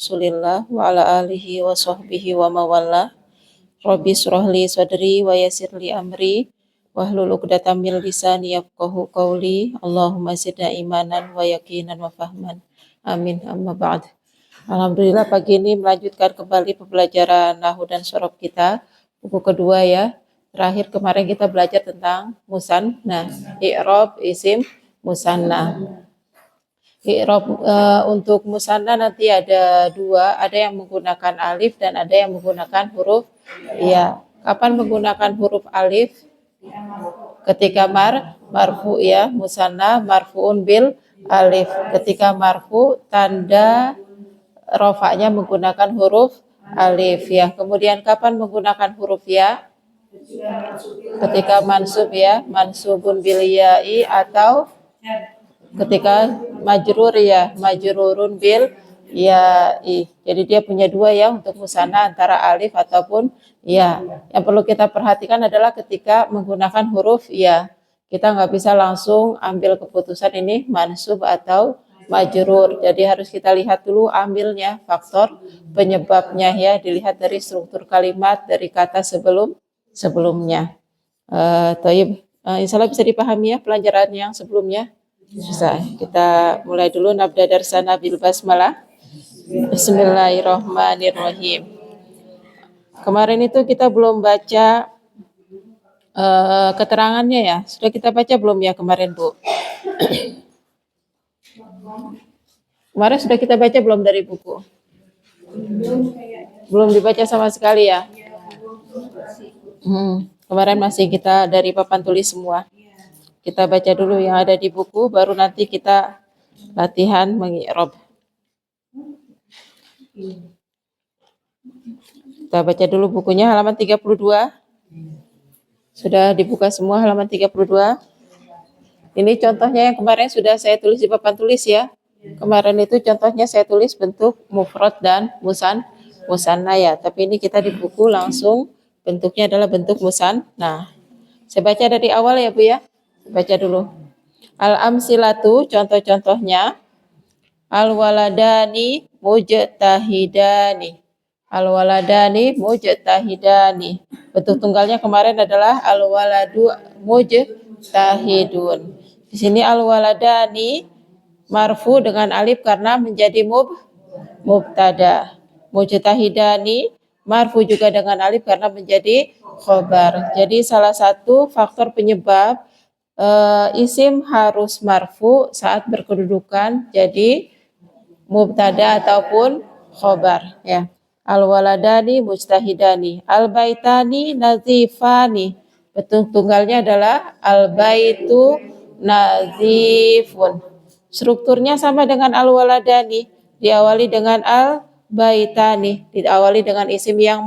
Rasulillah wa ala alihi wa sahbihi wa mawalla. Rabbi shrah li sadri wa yassir li amri wahlul 'uqdatam min lisani yafqahu qawli. Allahumma zidna imanan wa yaqinan wa fahman. Amin. Amma ba'd. Alhamdulillah pagi ini melanjutkan kembali pembelajaran nahwu dan sorof kita, buku kedua ya. Terakhir kemarin kita belajar tentang musanna, i'rab isim musanna. I'rab untuk musanna nanti ada dua, ada yang menggunakan alif dan ada yang menggunakan huruf ya. Kapan menggunakan huruf alif? Ketika marfu ya, musanna marfuun bil alif. Ketika marfu tanda rofaknya menggunakan huruf alif ya. Kemudian kapan menggunakan huruf ya? Ketika mansub ya, mansubun bil ya'i, atau ketika majrur ya, majrurun bil ya'i. Jadi dia punya dua ya untuk musanna, antara alif ataupun ya. Yang perlu kita perhatikan adalah ketika menggunakan huruf ya, kita nggak bisa langsung ambil keputusan ini mansub atau majrur. Jadi harus kita lihat dulu ambilnya, faktor penyebabnya ya, dilihat dari struktur kalimat, dari kata sebelumnya. Insya Allah bisa dipahami ya pelajaran yang sebelumnya. Bisa. Kita mulai dulu, nabda darsana bil basmalah. Bismillahirrahmanirrahim. Kemarin itu kita belum baca keterangannya ya. Sudah kita baca belum ya kemarin, Bu? Kemarin sudah kita baca belum dari buku? Belum dibaca sama sekali ya? Kemarin masih kita dari papan tulis semua. Kita baca dulu yang ada di buku, baru nanti kita latihan mengi'rab. Kita baca dulu bukunya, halaman 32. Sudah dibuka semua halaman 32. Ini contohnya yang kemarin sudah saya tulis di papan tulis ya. Kemarin itu contohnya saya tulis bentuk mufrad dan musanna ya. Tapi ini kita di buku langsung bentuknya adalah bentuk musanna. Saya baca dari awal ya Bu ya. Baca dulu. Al-amsilatu, contoh-contohnya. Al-waladani mujtahidani. Al-waladani mujtahidani. Bentuk tunggalnya kemarin adalah al-waladu mujtahidun. Di sini al-waladani marfu dengan alif karena menjadi mubtada. Mujtahidani marfu juga dengan alif karena menjadi khobar. Jadi salah satu faktor penyebab isim harus marfu saat berkedudukan jadi mubtada ataupun khobar ya. Al-waladani mujtahidani, al-baitani nazifani. Bentuk tunggalnya adalah al-baitu nazifun. Strukturnya sama dengan al-waladani, diawali dengan al-baitani, diawali dengan isim yang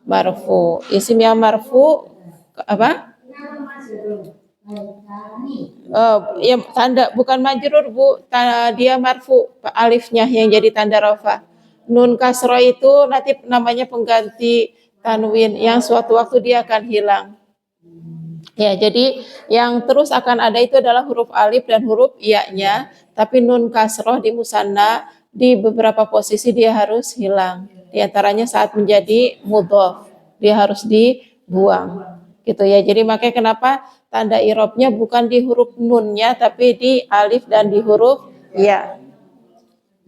marfu. Isim yang marfu apa? Ya tanda bukan majrur Bu, dia marfu, alifnya yang jadi tanda rafa. Nun kasroh itu nanti namanya pengganti tanwin yang suatu waktu dia akan hilang. Ya, jadi yang terus akan ada itu adalah huruf alif dan huruf ya-nya, tapi nun kasroh di musanna di beberapa posisi dia harus hilang. Di antaranya saat menjadi mudhof, dia harus dibuang. Gitu ya. Jadi makanya kenapa tanda i'rabnya bukan di huruf nunnya tapi di alif dan di huruf ya.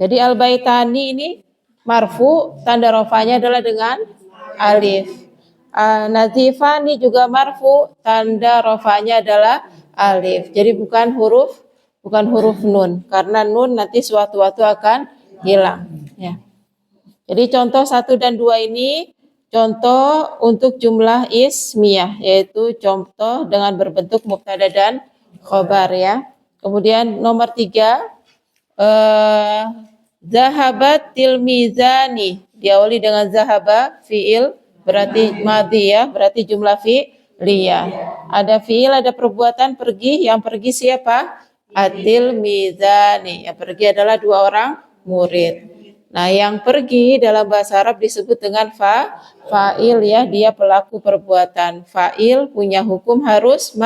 Jadi al-baitani ini marfu, tanda rafanya adalah dengan alif. Nazifani juga marfu, tanda rafanya adalah alif. Jadi bukan huruf nun, karena nun nanti suatu waktu akan hilang ya. Jadi contoh 1 dan 2 ini contoh untuk jumlah ismiyah, yaitu contoh dengan berbentuk mubtada dan khobar ya. Kemudian nomor 3, zahabat tilmizani, diawali dengan zahaba, fiil, berarti madhi ya, berarti jumlah fi'liyah. Ada fiil, ada perbuatan pergi, yang pergi siapa? At-tilmizani, yang pergi adalah 2 orang murid. Nah, yang pergi dalam bahasa Arab disebut dengan fa'il ya, dia pelaku perbuatan. Fa'il punya hukum harus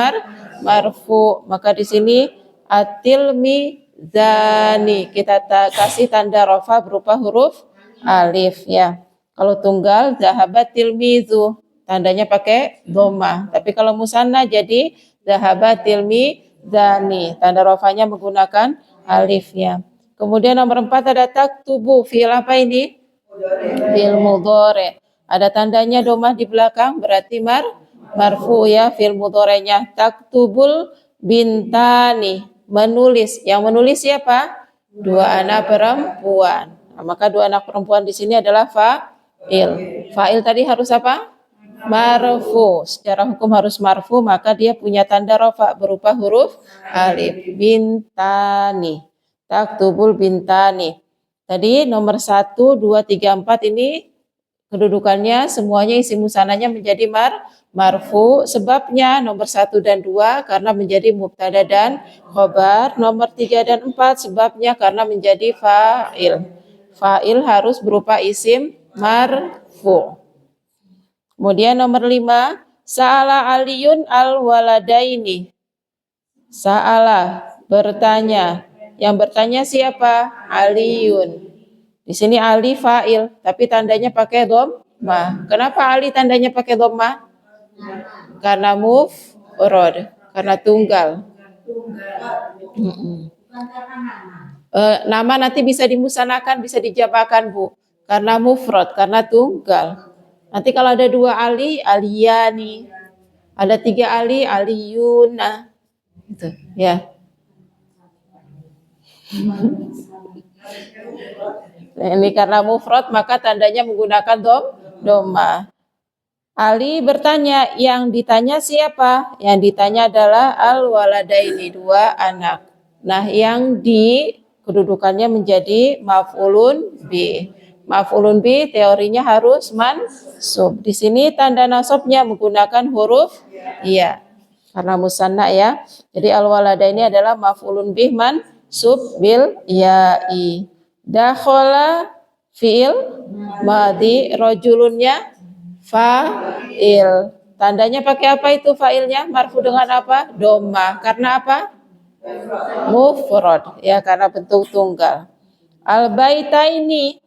marfu. Maka di sini at-tilmizani kita kasih tanda rafa berupa huruf alif ya. Kalau tunggal zahabat tilmizu, tandanya pakai dhamma. Tapi kalau musanna jadi zahabat tilmizani, tanda rafanya menggunakan alif ya. Kemudian nomor 4 ada taktubu, fiil apa ini? Fiil mudhari. Ada tandanya domah di belakang, berarti marfu ya, fiil mudhari'nya. Taktubul bintani, menulis. Yang menulis siapa? Dua anak perempuan. Nah, maka dua anak perempuan di sini adalah fa'il. Fa'il tadi harus apa? Marfu. Secara hukum harus marfu, maka dia punya tanda rafa berupa huruf alif. Bintani. Taktubul bintani. Tadi nomor 1, 2, 3, 4 ini kedudukannya semuanya isim musananya menjadi marfu. Sebabnya nomor 1 dan 2 karena menjadi mubtada dan khobar. Nomor 3 dan 4 sebabnya karena menjadi fa'il. Fa'il harus berupa isim marfu. Kemudian nomor 5, sa'ala aliyun al-waladaini. Sa'ala, bertanya. Yang bertanya siapa? Aliyun. Di sini Ali fa'il, tapi tandanya pakai dhammah. Kenapa Ali tandanya pakai dhammah? Karena mufrad, karena tunggal. Nama nanti bisa dimusanakan, bisa dijabakan, Bu. Karena mufrad, karena tunggal. Nanti kalau ada 2 Ali, Aliyani. Ada 3 Ali, Aliyuna. Gitu, ya. Ini karena mufrad maka tandanya menggunakan dhammah. Ali bertanya, yang ditanya siapa? Yang ditanya adalah al-waladaini, 2 anak. Nah, yang di kedudukannya menjadi maf'ulun bi. Maf'ulun bi teorinya harus mansub. Di sini tanda nasabnya menggunakan huruf ya. Karena musanna ya. Jadi al-waladaini adalah maf'ulun bih mansub bil ya'i. Dakhala fi'il madhi, rajulunnya fa'il. Tandanya pakai apa itu fa'ilnya? Marfu dengan apa? Dhammah. Karena apa? Mufrad. Ya, karena bentuk tunggal. Al-baitaini,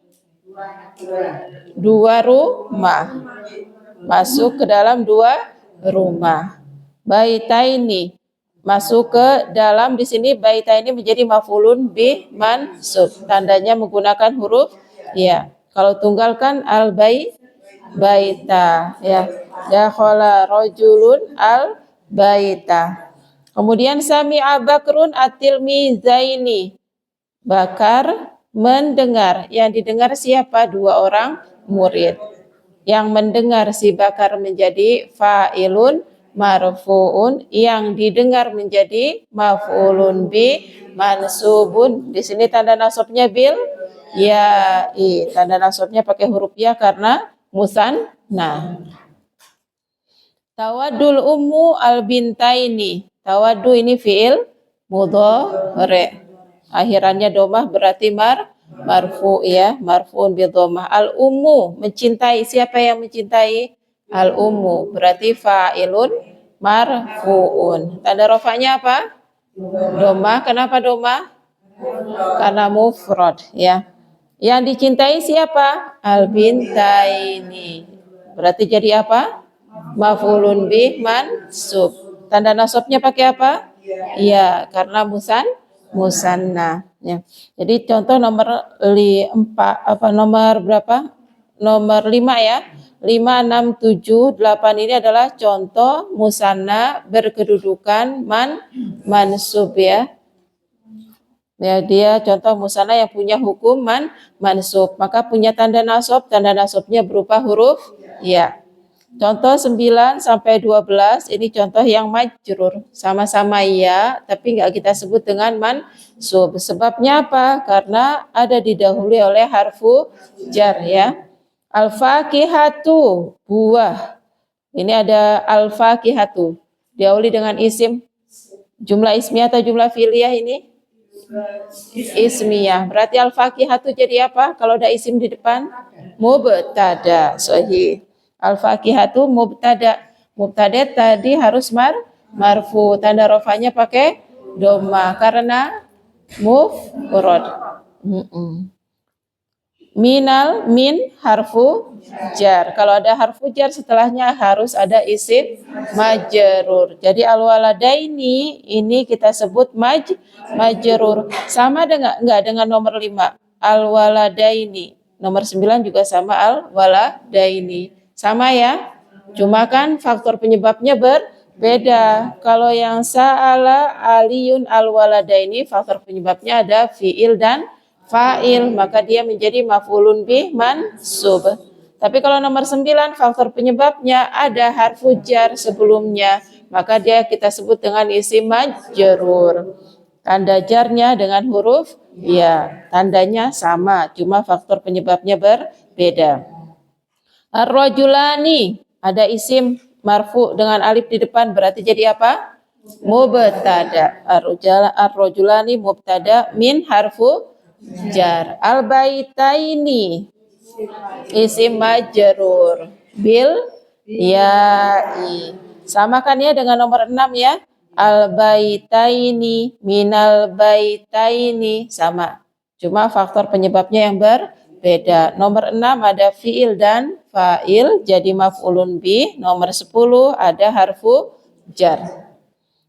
2 rumah. Masuk ke dalam 2 rumah. Baitaini, masuk ke dalam, di sini baitaini menjadi maf'ulun bih mansub. Tandanya menggunakan huruf ya. Kalau tunggal kan baita ya. Dakhala rajulun al baita. Kemudian sami'a Bakrun at-tilmizaini. Bakar mendengar. Yang didengar siapa? 2 orang murid. Yang mendengar si Bakar menjadi fa'ilun marfu'un, yang didengar menjadi maf'ulun bi mansubun. Di sini tanda nasabnya bil ya, tanda nasabnya pakai huruf ya karena musanna. Tawaddul ummu al bintaini. Tawaddu ini fiil mudhari. Akhirannya dhammah berarti marfu ya, marfuun bi dhammah. Al ummu, mencintai. Siapa yang mencintai? Al ummu berarti fa'ilun marfuun. Tanda rafanya apa? Dhammah. Kenapa dhammah? Karena mufrad ya. Yang dicintai siapa? Al bintaini. Berarti jadi apa? Maf'ulun bih mansub. Tanda nasabnya pakai apa? Iya, karena musanna ya. Jadi contoh nomor 4 nomor berapa? Nomor 5 ya. 5, 6, 7, 8 ini adalah contoh musanna berkedudukan mansub ya. Ya, dia contoh musanna yang punya hukum mansub, maka punya tanda nasab. Tanda nasabnya berupa huruf ya. Contoh 9 sampai 12 ini contoh yang majrur, sama-sama ya, tapi enggak kita sebut dengan mansub. Sebabnya apa? Karena ada didahului oleh harfu jar ya. Al-faqihatu, buah. Ini ada al-faqihatu. Diawali dengan isim. Jumlah ismiyah atau jumlah fi'liyah ini? Ismiyah. Berarti al-faqihatu jadi apa? Kalau ada isim di depan? Mubtada. Sahih. Al-faqihatu mubtada. Mubtada tadi harus marfu. Tanda rafanya pakai dhammah karena mufrad. min harfu jar. Kalau ada harfu jar setelahnya harus ada isim majrur. Jadi al-waladaini ini kita sebut majrur. Sama dengan nomor 5. Al-waladaini. Nomor 9 juga sama al-waladaini. Sama ya? Cuma kan faktor penyebabnya berbeda. Kalau yang sa'ala aliyun al-waladaini faktor penyebabnya ada fi'il dan fa'il, maka dia menjadi maf'ulun bih mansub. Tapi kalau nomor 9 faktor penyebabnya ada harfu jar sebelumnya, maka dia kita sebut dengan isim majrur. Tanda jarnya dengan huruf ya, tandanya sama, cuma faktor penyebabnya berbeda. Ar-rajulani ada isim marfu dengan alif di depan, berarti jadi apa? Mubtada. Ar-rajulani mubtada min harfu jar. Al-baitaini isim majrur bil ya'i. Sama kan ya dengan nomor 6 ya. Al-baitaini minal baitaini sama. Cuma faktor penyebabnya yang berbeda. Nomor 6 ada fi'il dan fa'il jadi maf'ulun bih. Nomor 10 ada harfu jar.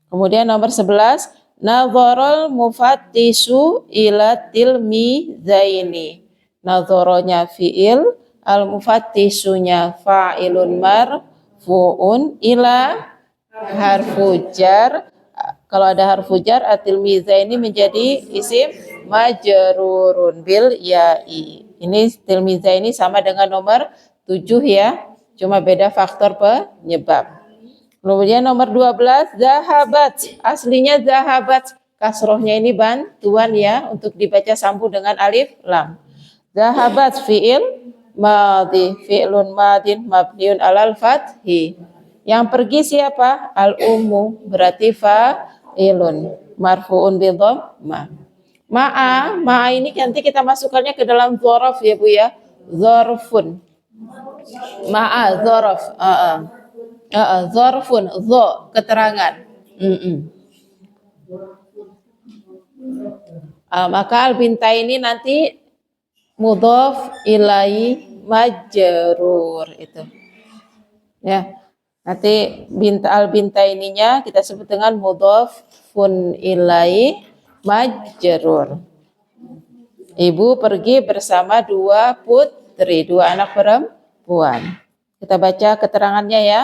Kemudian nomor 11 nadharul mufattishu ila tilmizaini. Nadharonya fi'il, al-mufattisunya fa'ilun marfu'un ila harfu jar. Kalau ada harfu jar at-tilmizaini menjadi isim majrurun bil ya'i. Ini tilmizaini sama dengan nomor 7 ya, cuma beda faktor penyebab. Kemudian nomor 12 zahabat, aslinya zahabat, kasrohnya ini bantuan ya untuk dibaca sambung dengan alif lam. Zahabat fi'il madhi, fi'lun madin mabniun alal fathi. Yang pergi siapa? Al-ummu, berarti fa'ilun marfu'un bi dhammah. Ma'a ini nanti kita masukkannya ke dalam dzaraf ya Bu ya. Dzarfun. Ma'a dzaraf. Dzarfun, dho, keterangan. Maka al-binta ini nanti mudhaf ilai majrur itu. Ya. Nanti al-binta ininya kita sebut dengan mudhafun ilai majrur. Ibu pergi bersama 2 putri, 2 anak perempuan. Kita baca keterangannya ya.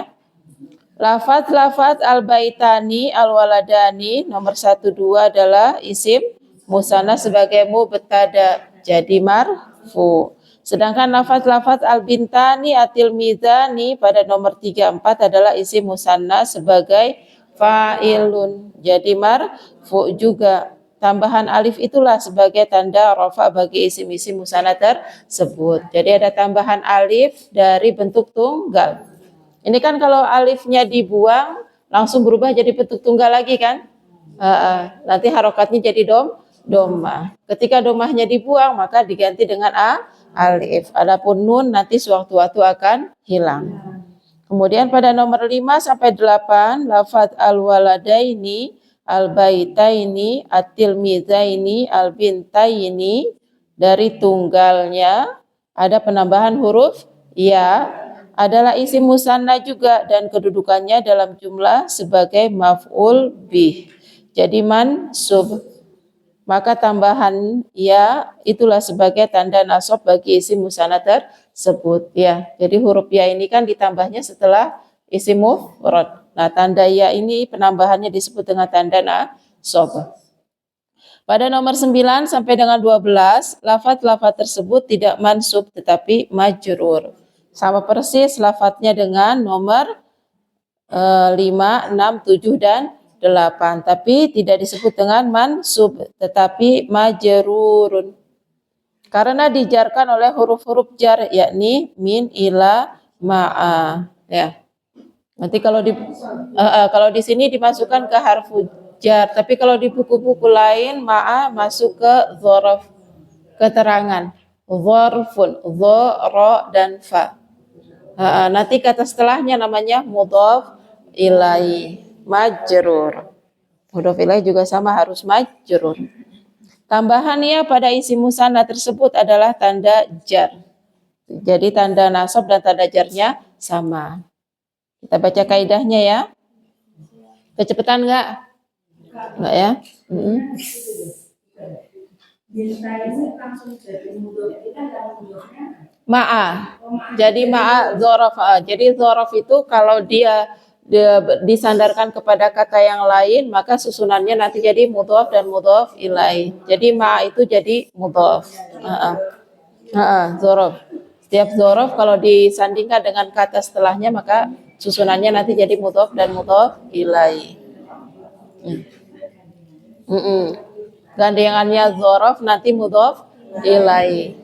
Lafaz al-baitani al-waladani nomor 1 2 adalah isim musanna sebagai mubtada jadi marfu. Sedangkan lafaz al-bintani at-tilmizani pada nomor 3 4 adalah isim musanna sebagai fa'ilun jadi marfu juga. Tambahan alif itulah sebagai tanda rafa bagi isim-isim musanna tersebut. Jadi ada tambahan alif dari bentuk tunggal. Ini kan kalau alifnya dibuang langsung berubah jadi bentuk tunggal lagi kan? Nanti harokatnya jadi domah. Ketika domahnya dibuang maka diganti dengan alif. Adapun nun nanti sewaktu-waktu akan hilang. Kemudian pada nomor 5 sampai 8 lafaz al-waladaini, al-baitaini, at-tilmizaini, al-bintaini dari tunggalnya ada penambahan huruf ya. Adalah isim musanna juga dan kedudukannya dalam jumlah sebagai maf'ul bih. Jadi mansub. Maka tambahan ya itulah sebagai tanda nasab bagi isim musanna tersebut ya. Jadi huruf ya ini kan ditambahnya setelah isim mufrad. Nah, tanda ya ini penambahannya disebut dengan tanda nasab. Pada nomor 9 sampai dengan 12, lafaz-lafaz tersebut tidak mansub tetapi majrur. Sama persis lafadznya dengan nomor 5, 6, 7, dan 8. Tapi tidak disebut dengan mansub, tetapi majrurun. Karena dijarkan oleh huruf-huruf jar, yakni min, ila, ma'a. Ya. Nanti kalau di sini dimasukkan ke harfu jar, tapi kalau di buku-buku lain ma'a masuk ke dzaraf, keterangan. Dzarfun, dha, ra, dan fa. Nanti kata setelahnya namanya mudhaf ilai majrur. Mudhaf ilai juga sama harus majrur. Tambahannya pada isim musanna tersebut adalah tanda jar. Jadi tanda nasab dan tanda jarnya sama. Kita baca kaidahnya ya. Kecepatan enggak? Enggak ya? Ma'a. Jadi ma'a dzaraf. Jadi dzaraf itu kalau dia disandarkan kepada kata yang lain, maka susunannya nanti jadi mudhaf dan mudhaf ilaih. Jadi ma'a itu jadi mudhaf. Dzaraf. Setiap dzaraf kalau disandingkan dengan kata setelahnya, maka susunannya nanti jadi mudhaf dan mudhaf ilaih. Gandengannya dzaraf nanti mudhaf ilaih.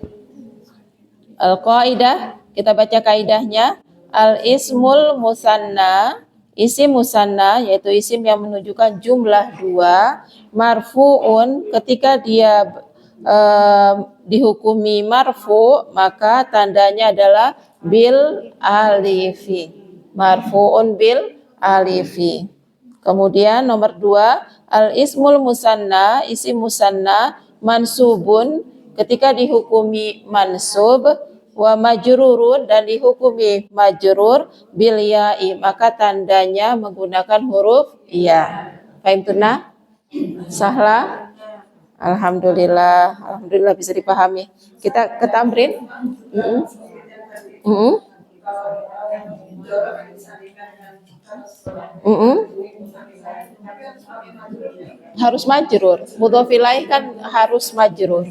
Al-qaidah, kita baca kaidahnya. Al-ismul musanna, isim musanna yaitu isim yang menunjukkan jumlah 2, marfu'un ketika dia dihukumi marfu, maka tandanya adalah bil alifi. Marfu'un bil alifi. Kemudian nomor 2, al-ismul musanna, isim musanna mansubun ketika dihukumi mansub, wa majrurun dan dihukumi majrur bil ya'i, maka tandanya menggunakan huruf ya. Paham tuna? Sahla? Alhamdulillah, alhamdulillah bisa dipahami. Kita ke tamrin. Harus majrur. Mudhof ilaih kan harus majrur.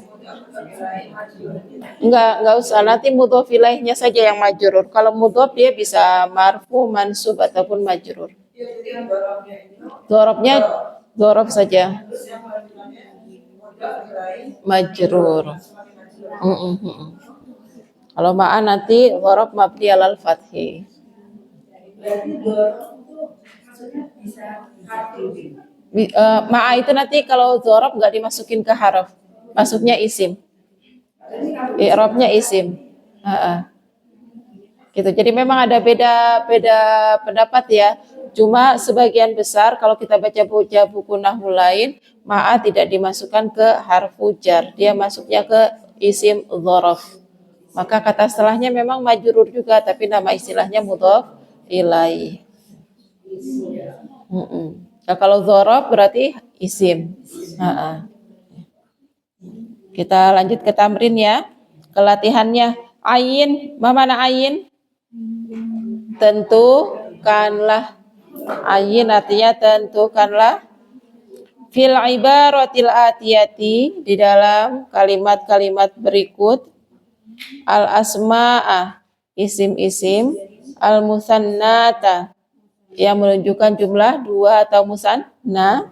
Enggak usah. Nanti mudhof ilaihnya saja yang majrur. Kalau mudhof dia bisa marfu, mansub ataupun majrur. Dzarafnya dzaraf saja. Majrur. Kalau ma'a nanti dzaraf mabni alal fathi. Ma'a itu nanti kalau dzaraf enggak dimasukin ke haraf, masuknya isim. I'rabnya isim. Gitu. Jadi memang ada beda pendapat ya. Cuma sebagian besar kalau kita baca buku nahwu lain, ma'a tidak dimasukkan ke harfu jar, dia masuknya ke isim dzaraf. Maka kata setelahnya memang majrur juga, tapi nama istilahnya mudhaf ilaih. Nah, kalau dzaraf berarti isim. Kita lanjut ke tamrin ya. Kelatihannya. Ayin, mana ayin? Tentukanlah. Ayin artinya tentukanlah. Fil ibaratil atiyati, di dalam kalimat-kalimat berikut. Al asma'ah, isim-isim. Al musannata, yang menunjukkan jumlah 2 atau musanna.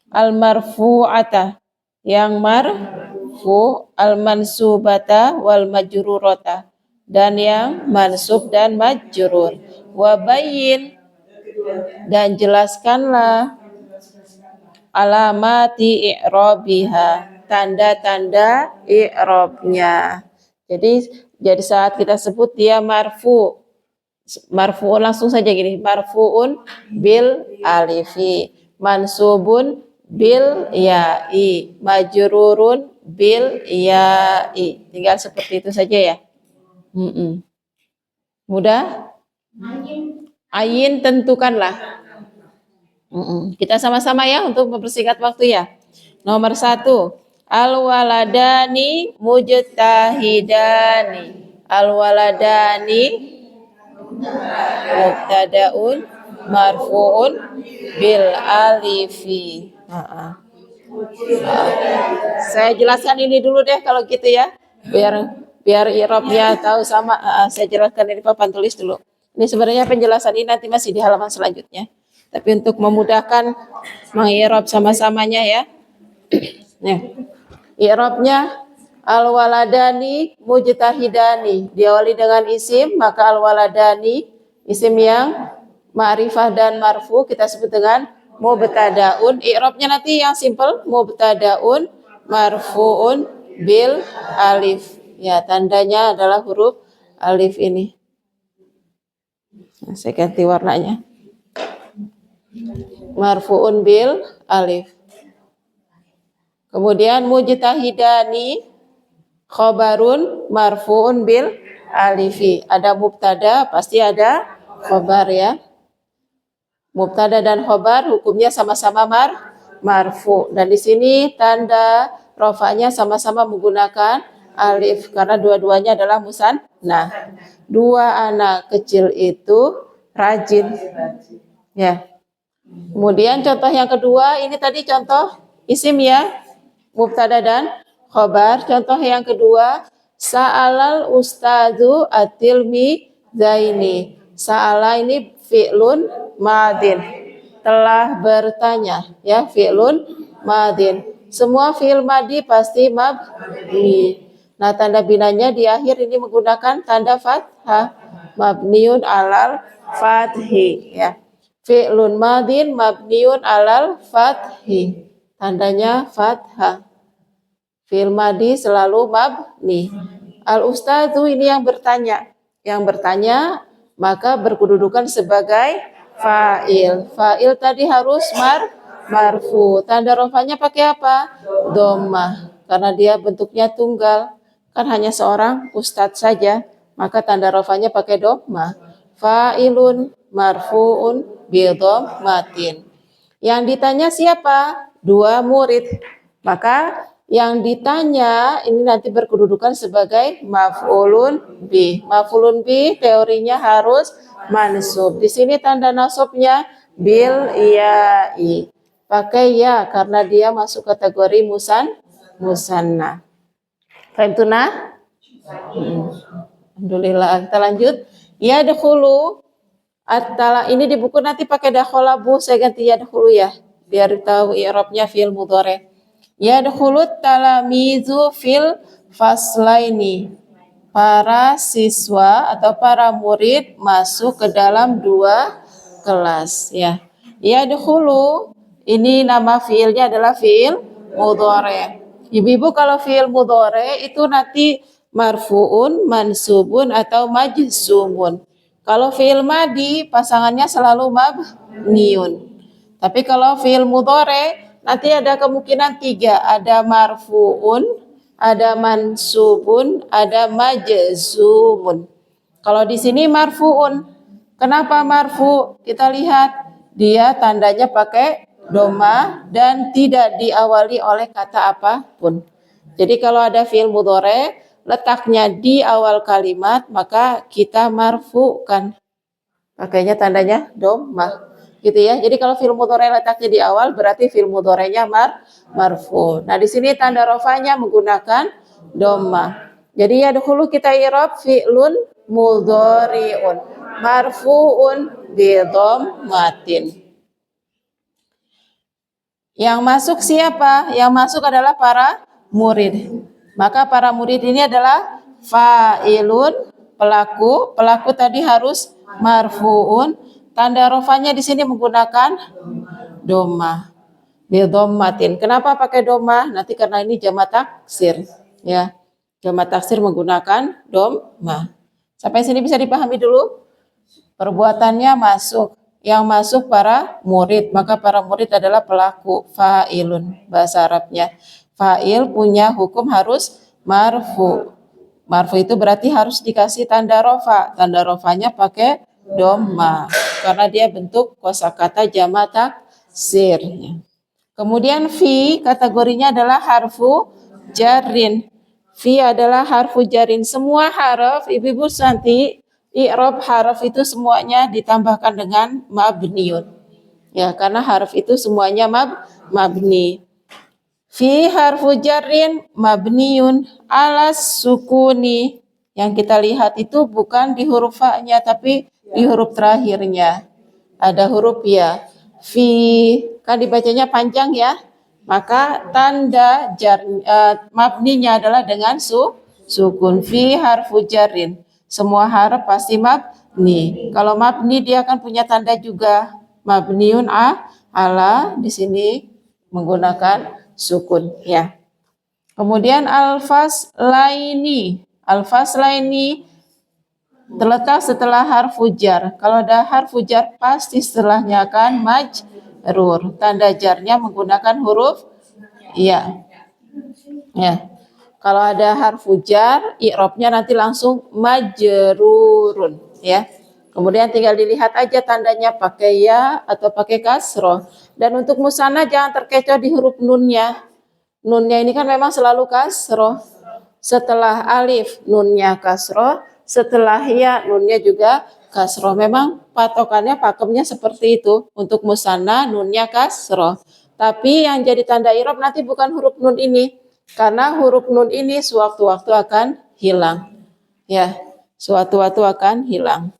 Al marfu'ata, yang marfu. Al mansubata wal majrurata, dan yang mansub dan majrur. Wabayyin, dan jelaskanlah. Alamati i'rabiha, tanda-tanda i'rabnya. Jadi saat kita sebut dia marfu langsung saja gini, marfuun bil alifi, mansubun bil ya'i, majrurun bil ya'i. Tinggal seperti itu saja ya. Mudah? Ayin, tentukanlah. Kita sama-sama ya untuk mempersingkat waktu ya. Nomor 1, al-waladani mujtahidani. Al-waladani mubtadaun marfuun bil alifi. Saya jelaskan ini dulu deh kalau gitu ya. Biar i'rabnya tahu sama. Saya jelaskan ini papan tulis dulu. Ini sebenarnya penjelasan ini nanti masih di halaman selanjutnya. Tapi untuk memudahkan mengi'rab sama-samanya ya. Nah, i'rabnya al-waladani mujtahidani, diawali dengan isim, maka al-waladani isim yang ma'rifah dan marfu kita sebut dengan mubtadaun. I'rabnya nanti yang simple, mubtadaun marfuun bil alif. Ya, tandanya adalah huruf alif ini. Nah, saya ganti warnanya. Marfuun bil alif. Kemudian mujtahidani khobarun marfuun bil alifi. Ada mubtada, pasti ada khobar ya. Mubtada dan khobar hukumnya sama-sama marfu. Dan di sini tanda rofanya sama-sama menggunakan alif karena dua-duanya adalah musannah. Dua anak kecil itu rajin. Ya. Kemudian contoh yang kedua, ini tadi contoh isim ya, mubtada dan khobar. Contoh yang kedua, sa'alal ustadzu at-tilmi zaini. Sa'ala ini fi'lun madin, telah bertanya ya, fi'lun madin. Semua fi'il madi pasti mabni. Nah, tanda binanya di akhir ini menggunakan tanda fathah, mabniun alal fathi ya. Fi'lun madin mabniun alal fathi. Tandanya fathah. Fi'il madi selalu mabni. Al ustadzu ini yang bertanya. Yang bertanya maka berkedudukan sebagai fa'il. Fa'il tadi harus marfu. Tanda rofanya pakai apa? Dhammah. Karena dia bentuknya tunggal. Kan hanya seorang ustadz saja. Maka tanda rofanya pakai dhammah. Fa'ilun marfuun bi dhammatin. Yang ditanya siapa? Dua murid. Maka yang ditanya ini nanti berkedudukan sebagai maf'ulun bi. Maf'ulun bi teorinya harus mansub. Di sini tanda nasabnya bil ya'i. Pakai ya karena dia masuk kategori musannah. Fahim tuna? Alhamdulillah. Kita lanjut. Ya dahulu. At-tala ini di buku nanti pakai dakhala Bu, saya ganti ya dahulu ya. Biar tahu i'rabnya fi'il mudhari'. Yadkhulut talamizu fil faslaini. Para siswa atau para murid masuk ke dalam dua kelas ya. Yadkhulu ini nama fiilnya adalah fiil mudhari'. Ibu-ibu kalau fiil mudhari' itu nanti marfuun, mansubun atau majzumun. Kalau fiil madi pasangannya selalu mabniun. Tapi kalau fiil mudhari' nanti ada kemungkinan tiga, ada marfuun, ada mansubun, ada majzumun. Kalau di sini marfuun, kenapa marfu? Kita lihat dia tandanya pakai dhammah dan tidak diawali oleh kata apapun. Jadi kalau ada fi'il mudhari' letaknya di awal kalimat maka kita marfukan. Pakainya tandanya dhammah. Gitu ya. Jadi kalau fi'il mudhari' letaknya di awal berarti fi'il mudhari'nya marfu. Nah, di sini tanda rafa'nya menggunakan dhammah. Jadi ya dahulu kita i'rab fi'lun mudhari'un marfu'un bi dhammatin. Yang masuk siapa? Yang masuk adalah para murid. Maka para murid ini adalah fa'ilun, pelaku. Pelaku tadi harus marfu'un. Tanda rofanya di sini menggunakan dhammah. Bi dhammatin. Kenapa pakai dhammah? Nanti karena ini jamak taksir, ya. Jamak taksir menggunakan dhammah. Sampai sini bisa dipahami dulu? Perbuatannya masuk. Yang masuk para murid, maka para murid adalah pelaku, fa'ilun bahasa Arabnya. Fa'il punya hukum harus marfu. Marfu itu berarti harus dikasih tanda rofa. Tanda rofanya pakai dhammah karena dia bentuk kosakata jamak taksir. Kemudian fi kategorinya adalah harfu jarrin. Fi adalah harfu jarrin. Semua harf ibu-ibu nanti i'rab harf itu semuanya ditambahkan dengan mabniun. Ya, karena harf itu semuanya mabni. Fi harfu jarrin mabniun alas sukuni. Yang kita lihat itu bukan di huruf fa-nya tapi di huruf terakhirnya. Ada huruf ya. Fi kan dibacanya panjang ya. Maka tanda mabninya adalah dengan sukun. Fi harfu jarrin. Semua harf pasti mabni. Kalau mabni dia akan punya tanda juga. Mabniun ala di sini menggunakan sukun ya. Kemudian al-faslaini. Al-faslaini terletak setelah harfu jar. Kalau ada harfu jar pasti setelahnya akan majrur. Tanda jarnya menggunakan huruf ya. Ya. Kalau ada harfu jar, i'rabnya nanti langsung majrurun, ya. Kemudian tinggal dilihat aja tandanya pakai ya atau pakai kasroh. Dan untuk musanna jangan terkecoh di huruf nunnya. Nunnya ini kan memang selalu kasroh. Setelah alif nunnya kasroh, setelah ya nunnya juga kasroh. Memang patokannya pakemnya seperti itu. Untuk musanna nunnya kasroh. Tapi yang jadi tanda i'rab nanti bukan huruf nun ini. Karena huruf nun ini sewaktu-waktu akan hilang. Ya, sewaktu-waktu akan hilang.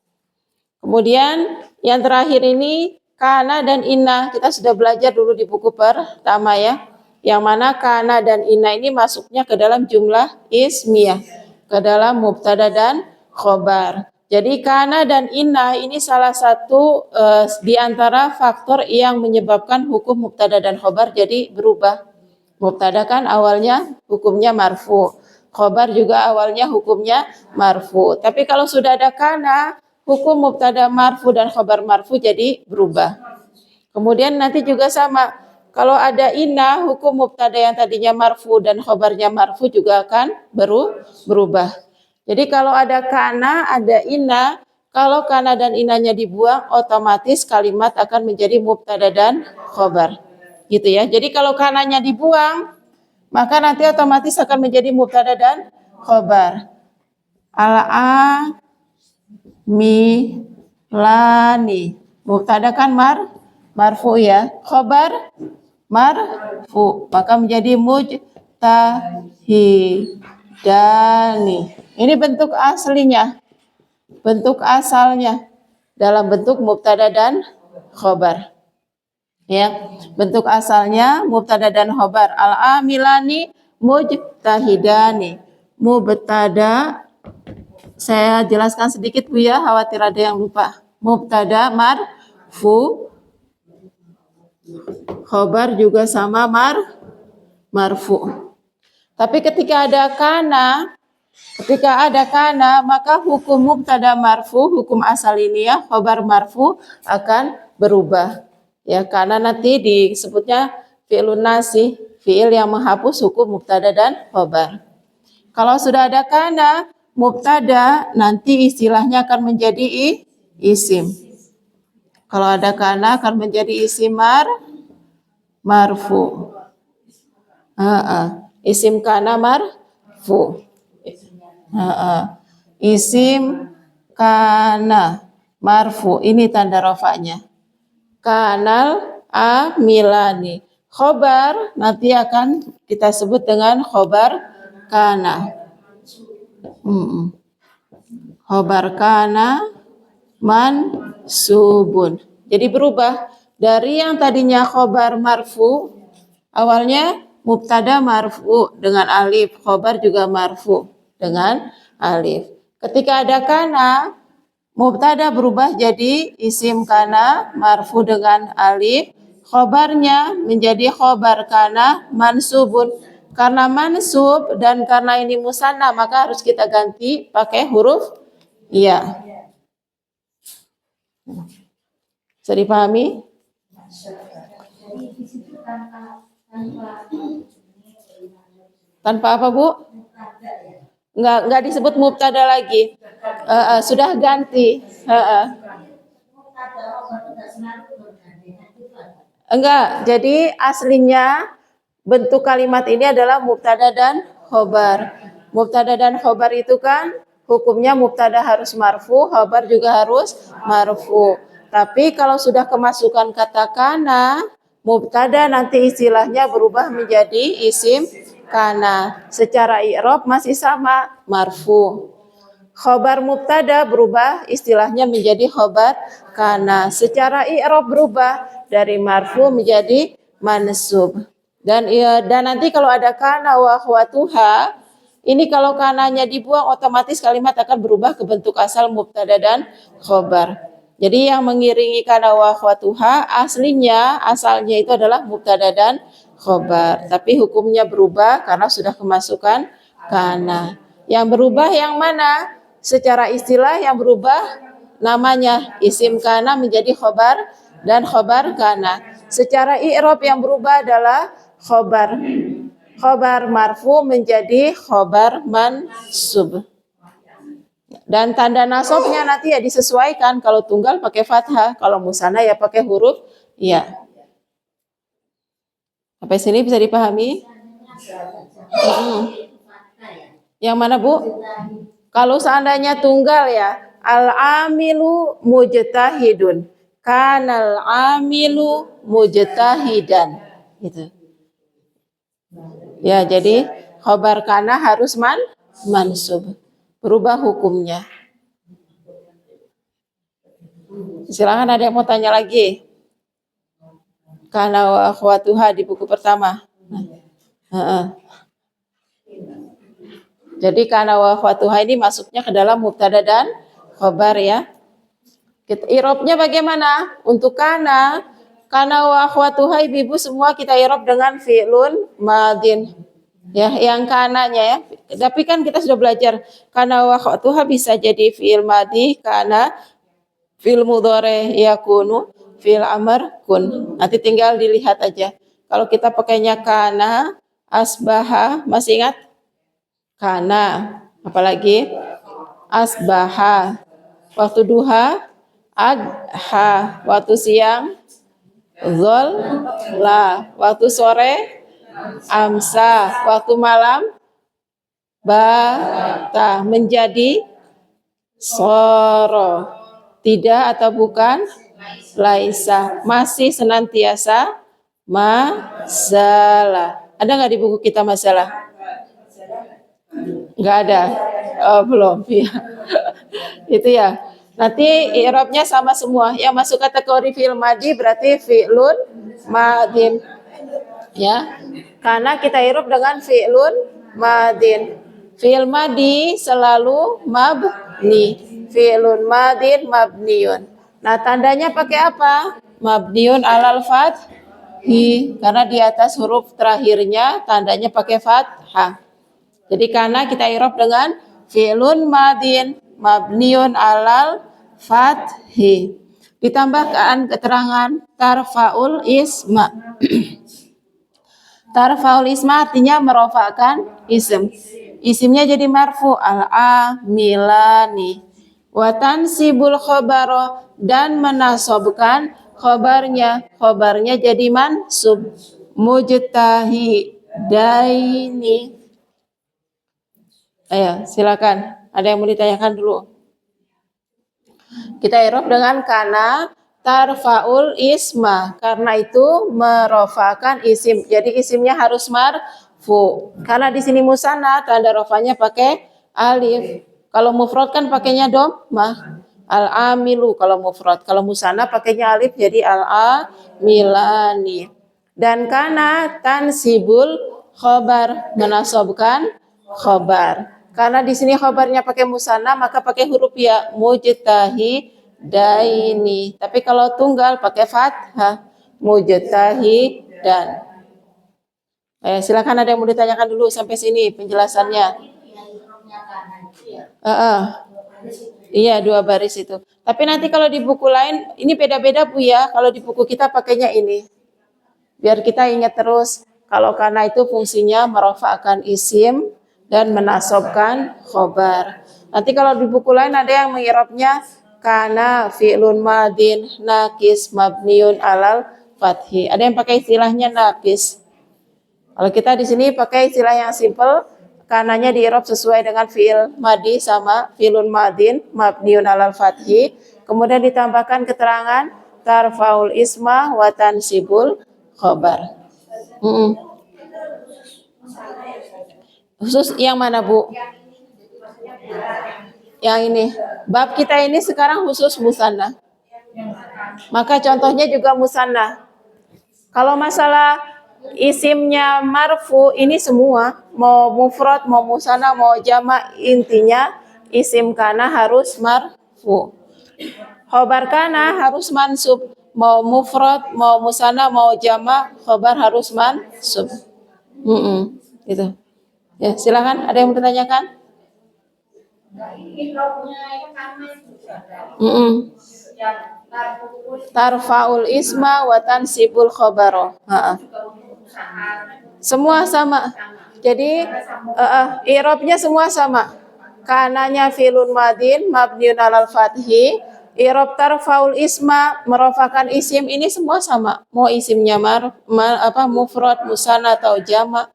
Kemudian yang terakhir ini kana dan inna. Kita sudah belajar dulu di buku pertama ya. Yang mana kana dan inna ini masuknya ke dalam jumlah ismiyah. Ke dalam mubtada dan khobar. Jadi kana dan inna ini salah satu di antara faktor yang menyebabkan hukum mubtada dan khobar jadi berubah. Mubtada kan awalnya hukumnya marfu. Khobar juga awalnya hukumnya marfu. Tapi kalau sudah ada kana, hukum mubtada marfu dan khobar marfu jadi berubah. Kemudian nanti juga sama. Kalau ada inna, hukum mubtada yang tadinya marfu dan khobarnya marfu juga akan berubah. Jadi kalau ada kana, ada inna, kalau kana dan innanya dibuang, otomatis kalimat akan menjadi mubtada dan khobar. Gitu ya. Jadi kalau kananya dibuang, maka nanti otomatis akan menjadi mubtada dan khobar. Al-a mi lani. Mubtada kan marfu ya. Khobar marfu. Maka menjadi mujtahidani. Ini bentuk aslinya. Bentuk asalnya dalam bentuk mubtada dan khobar. Ya, bentuk asalnya mubtada dan khobar. Al-amilani mujtahidani. Mubtada, saya jelaskan sedikit Bu ya, khawatir ada yang lupa. Mubtada marfu, khobar juga sama marfu. Tapi ketika ada kana, maka hukum mubtada marfu, hukum asal ini ya, khobar marfu akan berubah. Ya, karena nanti disebutnya fi'lun nasih, fi'il yang menghapus hukum mubtada dan khobar. Kalau sudah ada kana, mubtada nanti istilahnya akan menjadi isim. Kalau ada kana akan menjadi isim marfu. Isim kana marfu. Isim kana marfu. Ini tanda rafa'nya. Kanal amilani. Khobar nanti akan kita sebut dengan khobar kana. Khobar kana mansubun. Jadi berubah dari yang tadinya khobar marfu, awalnya mubtada marfu dengan alif, khobar juga marfu dengan alif. Ketika ada kana, mubtada berubah jadi isim kana marfu dengan alif, khobarnya menjadi khobar kana mansubun. Karena mansub dan karena ini musanna maka harus kita ganti pakai huruf ya. Bisa dipahami? Tanpa apa Bu? Enggak disebut mubtada lagi. Sudah ganti. Enggak, jadi aslinya bentuk kalimat ini adalah mubtada dan khobar. Mubtada dan khobar itu kan hukumnya mubtada harus marfu, khobar juga harus marfu. Tapi kalau sudah kemasukan kata kana, mubtada nanti istilahnya berubah menjadi isim kana. Secara i'rab masih sama, marfu. Khobar mubtada berubah istilahnya menjadi khobar kana. Secara i'rab berubah dari marfu menjadi mansub. Dan nanti kalau ada kana wa akhwatuha, ini kalau kananya dibuang otomatis kalimat akan berubah ke bentuk asal mubtada dan khobar. Jadi yang mengiringi kana wa akhwatuha asalnya itu adalah mubtada dan khobar. Tapi hukumnya berubah karena sudah kemasukan kana. Yang berubah yang mana? Secara istilah yang berubah namanya isim kana menjadi khobar dan khobar kana. Secara i'rab yang berubah adalah khobar khobar marfu menjadi khobar mansub. Dan tanda nasabnya nanti ya disesuaikan, kalau tunggal pakai fathah, kalau musanna ya pakai huruf ya. Sampai sini bisa dipahami? Yang mana, Bu? Kalau seandainya tunggal ya, al-amilu mujtahidun, kanal amilu mujtahidan. Gitu. Ya, jadi khobar kana harus mansub. Berubah hukumnya. Silakan, ada yang mau tanya lagi? Kana wa akhwatuha di buku pertama. Jadi kana wa akhwatuha ini masuknya ke dalam mubtada dan khobar ya. Irobnya bagaimana? Untuk kana wa akhwatuha, ibu-ibu semua kita irob dengan fi'lun madin. Ya, yang kananya ya. Tapi kan kita sudah belajar kana wa akhwatuha bisa jadi fi'il madi, kana fi'il mudhari yakunu, fi'il amr kun. Nanti tinggal dilihat aja. Kalau kita pakainya kana, asbaha, masih ingat? Kana, apalagi? Asbaha. Waktu duha, adha. Waktu siang, zola. Waktu sore, amsa. Waktu malam, bata. Menjadi soro. Tidak atau bukan? Laisa. Masih senantiasa masalah. Ada nggak di buku kita masalah? Nggak ada. Oh, belum. Ya. Itu ya. Nanti i'rabnya sama semua. Yang masuk kategori fi'il madi berarti fi'lun madin. Ya. Karena kita i'rab dengan fi'lun madin. Fi'il madi selalu mabni. Fi'lun madin mabniun. Nah, tandanya pakai apa? Mabniun alal fathi. Karena di atas huruf terakhirnya tandanya pakai fathah. Jadi karena kita i'rab dengan fi'lun madin mabniun alal fathi. Ditambahkan keterangan tarfaul isma. Tarfaul isma artinya merofakkan isim. Isimnya jadi marfu, al-amilani. Wa tansibul khabaro, dan menasobkan khobarnya. Khobarnya jadi mansub. Mujtahidaini. Ayo, silakan. Ada yang mau ditanyakan dulu? Kita i'rab dengan kana tarfaul isma. Karena itu merofakan isim. Jadi isimnya harus marfu. Karena di sini musanna, tanda rofanya pakai alif. Kalau mufrad kan pakainya dhammah. Al-amilu kalau mufrad. Kalau musanna pakainya alif jadi al-amilani. Dan kana tansibul khobar, menasobkan khobar. Karena di sini khobarnya pakai musanna, maka pakai huruf ya, mujtahidaini. Tapi kalau tunggal pakai fathah, mujtahidan. Silakan, ada yang mau ditanyakan dulu sampai sini penjelasannya. Iya, 2 baris itu. Tapi nanti kalau di buku lain ini beda-beda Bu ya. Kalau di buku kita pakainya ini. Biar kita ingat terus. Kalau karena itu fungsinya merofakkan isim dan menasobkan khobar. Nanti kalau di buku lain ada yang mengirabnya kana fi'lun madin nakis mabniun alal fathi. Ada yang pakai istilahnya nakis. Kalau kita di sini pakai istilah yang simple, kananya diirab sesuai dengan fi'il madi sama fi'lun madin mabniun alal fathi. Kemudian ditambahkan keterangan tarfaul isma wa tansibul khobar. Khusus yang mana Bu? Yang ini. Bab kita ini sekarang khusus musanna. Maka contohnya juga musanna. Kalau masalah isimnya marfu ini semua, mau mufrad, mau musanna, mau jama', intinya isim kana harus marfu. Khobar kana harus mansub. Mau mufrad, mau musanna, mau jama', khobar harus mansub. Gitu. Ya, silakan. Ada yang mau ditanyakan? Tarfaul isma wa tansibul khabaro. Semua sama. Jadi i'rabnya semua sama. Kananya filun madin mabniun alal fathi. I'rab tarfaul isma merofakan isim ini semua sama. Mau isimnya mufrad, musanna atau jama'.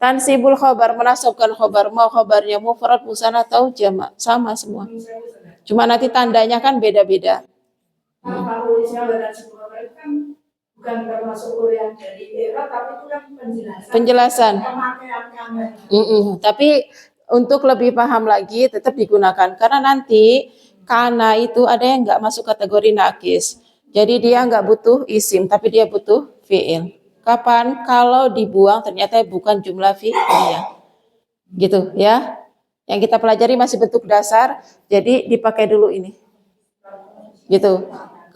Tansibul khobar menasabkan khobar, mau khobarnya mufrad, musanna atau jama', sama semua. Cuma nanti tandanya kan beda-beda. Bukan termasuk yang dari era, tapi itu kan penjelasan. Tapi untuk lebih paham lagi tetap digunakan karena nanti kana itu ada yang nggak masuk kategori nakis. Jadi dia nggak butuh isim, tapi dia butuh fiil. Kapan? Kalau dibuang ternyata bukan jumlah fi'liyah. Gitu ya. Yang kita pelajari masih bentuk dasar, jadi dipakai dulu ini. Gitu.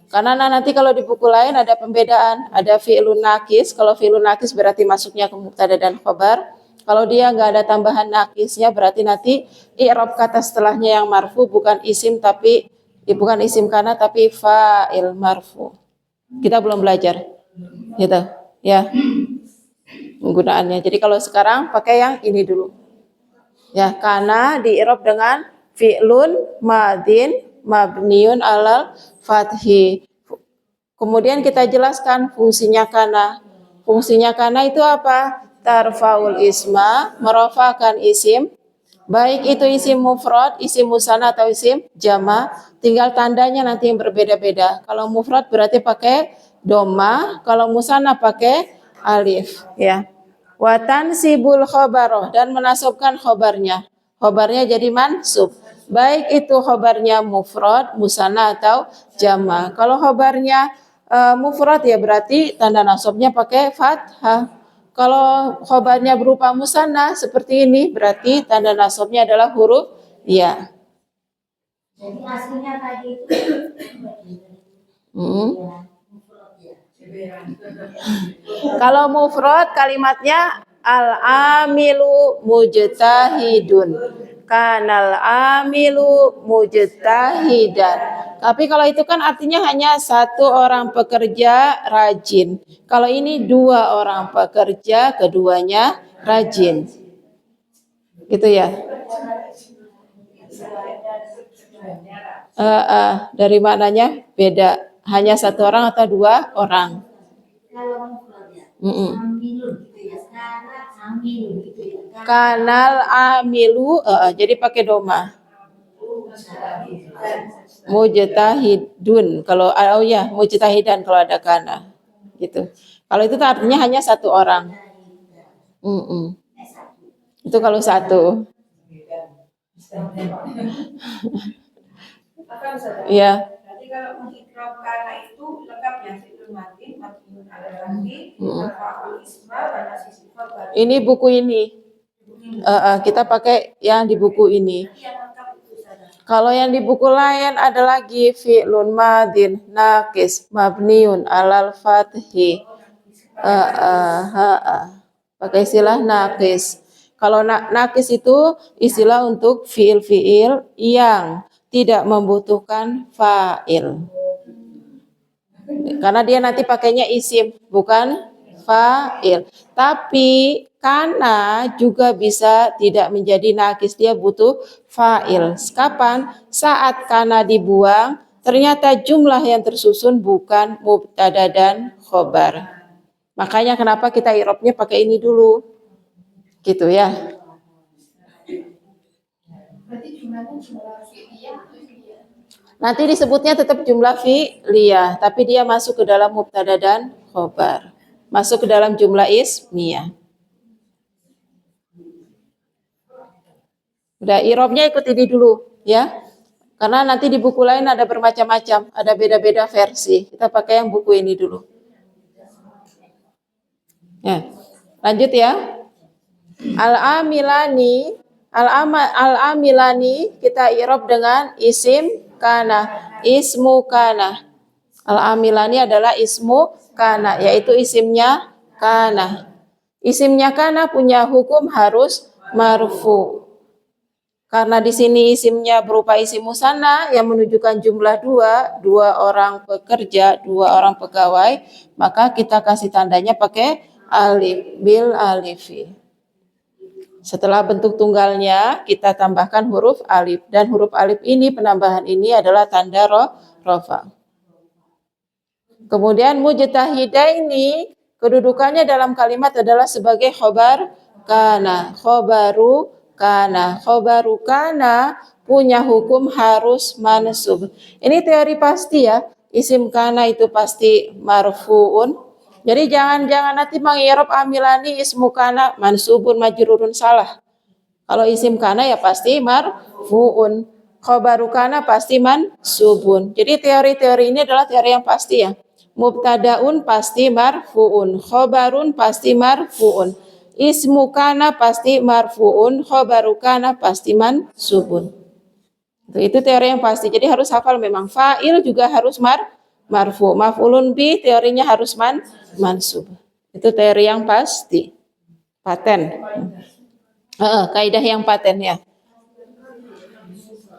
Karena nanti kalau di buku lain ada pembedaan, ada fi'lun nakis. Kalau fi'lun nakis berarti masuknya ke mubtada dan khabar. Kalau dia nggak ada tambahan nakisnya berarti nanti i'rab kata setelahnya yang marfu bukan isim tapi bukan isim kana tapi fa'il marfu. Kita belum belajar. Gitu. Ya. Penggunaannya. Jadi kalau sekarang pakai yang ini dulu. Ya, kana di i'rab dengan fi'lun madin mabniun alal fathi. Kemudian kita jelaskan fungsinya kana. Fungsinya kana itu apa? Tarfaul isma, merofakan isim. Baik itu isim mufrad, isim musanna atau isim jama, tinggal tandanya nanti yang berbeda-beda. Kalau mufrad berarti pakai doma, kalau musanna pakai alif, ya. Wa tansibul khobaroh dan menasabkan khobarnya. Khobarnya jadi mansub. Baik itu khobarnya mufrad, musanna atau jama. Kalau khobarnya mufrad ya berarti tanda nasabnya pakai fathah. Kalau khobarnya berupa musanna seperti ini berarti tanda nasabnya adalah huruf ya. Jadi aslinya tadi itu Kalau mufrad kalimatnya al-amilu mujtahidun. Kanal amilu mujtahidan. Tapi kalau itu kan artinya hanya satu orang pekerja rajin. Kalau ini dua orang pekerja, keduanya rajin. Gitu ya. Dari maknanya beda. Hanya satu orang atau dua orang. Kanal amilu, jadi pakai doma. Mujtahidun kalau mujtahidan kalau ada kana gitu. Kalau itu artinya hanya satu orang. Itu kalau satu. Iya. Jadi kalau mengikrab kana itu lengkapnya fi'il madin mabniun ala fathi. Ini buku ini. Kita pakai yang di buku ini. Kalau yang di buku lain ada lagi fi'lun madin nakis mabniun alal fathi. Pakai istilah nakis. Kalau nakis itu istilah untuk fi'il-fi'il yang tidak membutuhkan fa'il. Karena dia nanti pakainya isim, bukan fa'il. Tapi kana juga bisa tidak menjadi nakis, dia butuh fa'il. Kapan? Saat kana dibuang, ternyata jumlah yang tersusun bukan mubtada dan khobar. Makanya kenapa kita i'rabnya pakai ini dulu. Gitu ya. Nanti disebutnya tetap jumlah fi'liyah, tapi dia masuk ke dalam mubtada dan khobar. Masuk ke dalam jumlah ismiyah. Udah, i'rabnya ikut ini dulu ya. Karena nanti di buku lain ada bermacam-macam, ada beda-beda versi. Kita pakai yang buku ini dulu. Ya. Lanjut ya. Al-amilani kita i'rab dengan isim kana, ismu kana. Al-amilani adalah ismu kana, yaitu isimnya kana. Isimnya kana punya hukum harus marfu. Karena di sini isimnya berupa isim musanna yang menunjukkan jumlah dua orang pekerja, dua orang pegawai, maka kita kasih tandanya pakai alif bil alifi. Setelah bentuk tunggalnya kita tambahkan huruf alif, dan huruf alif ini penambahan ini adalah tanda rofa. Kemudian mujtahidaini kedudukannya dalam kalimat adalah sebagai khobar kana. Khobaru kana. Khobaru kana punya hukum harus mansub. Ini teori pasti ya. Isim kana itu pasti marfuun. Jadi jangan nanti mengi'rab amilani ismu kana mansubun majrurun, salah. Kalau isim kana ya pasti marfuun. Khobaru kana pasti mansubun. Jadi teori-teori ini adalah teori yang pasti ya. Mubtadaun pasti marfuun, khobarun pasti marfuun, ismu kana pasti marfuun, khobaru kana pasti mansubun. Itu teori yang pasti. Jadi harus hafal memang. Fa'il juga harus marfu. Maf'ulun bi teorinya harus mansub. Itu teori yang pasti. Paten. Kaidah yang paten ya.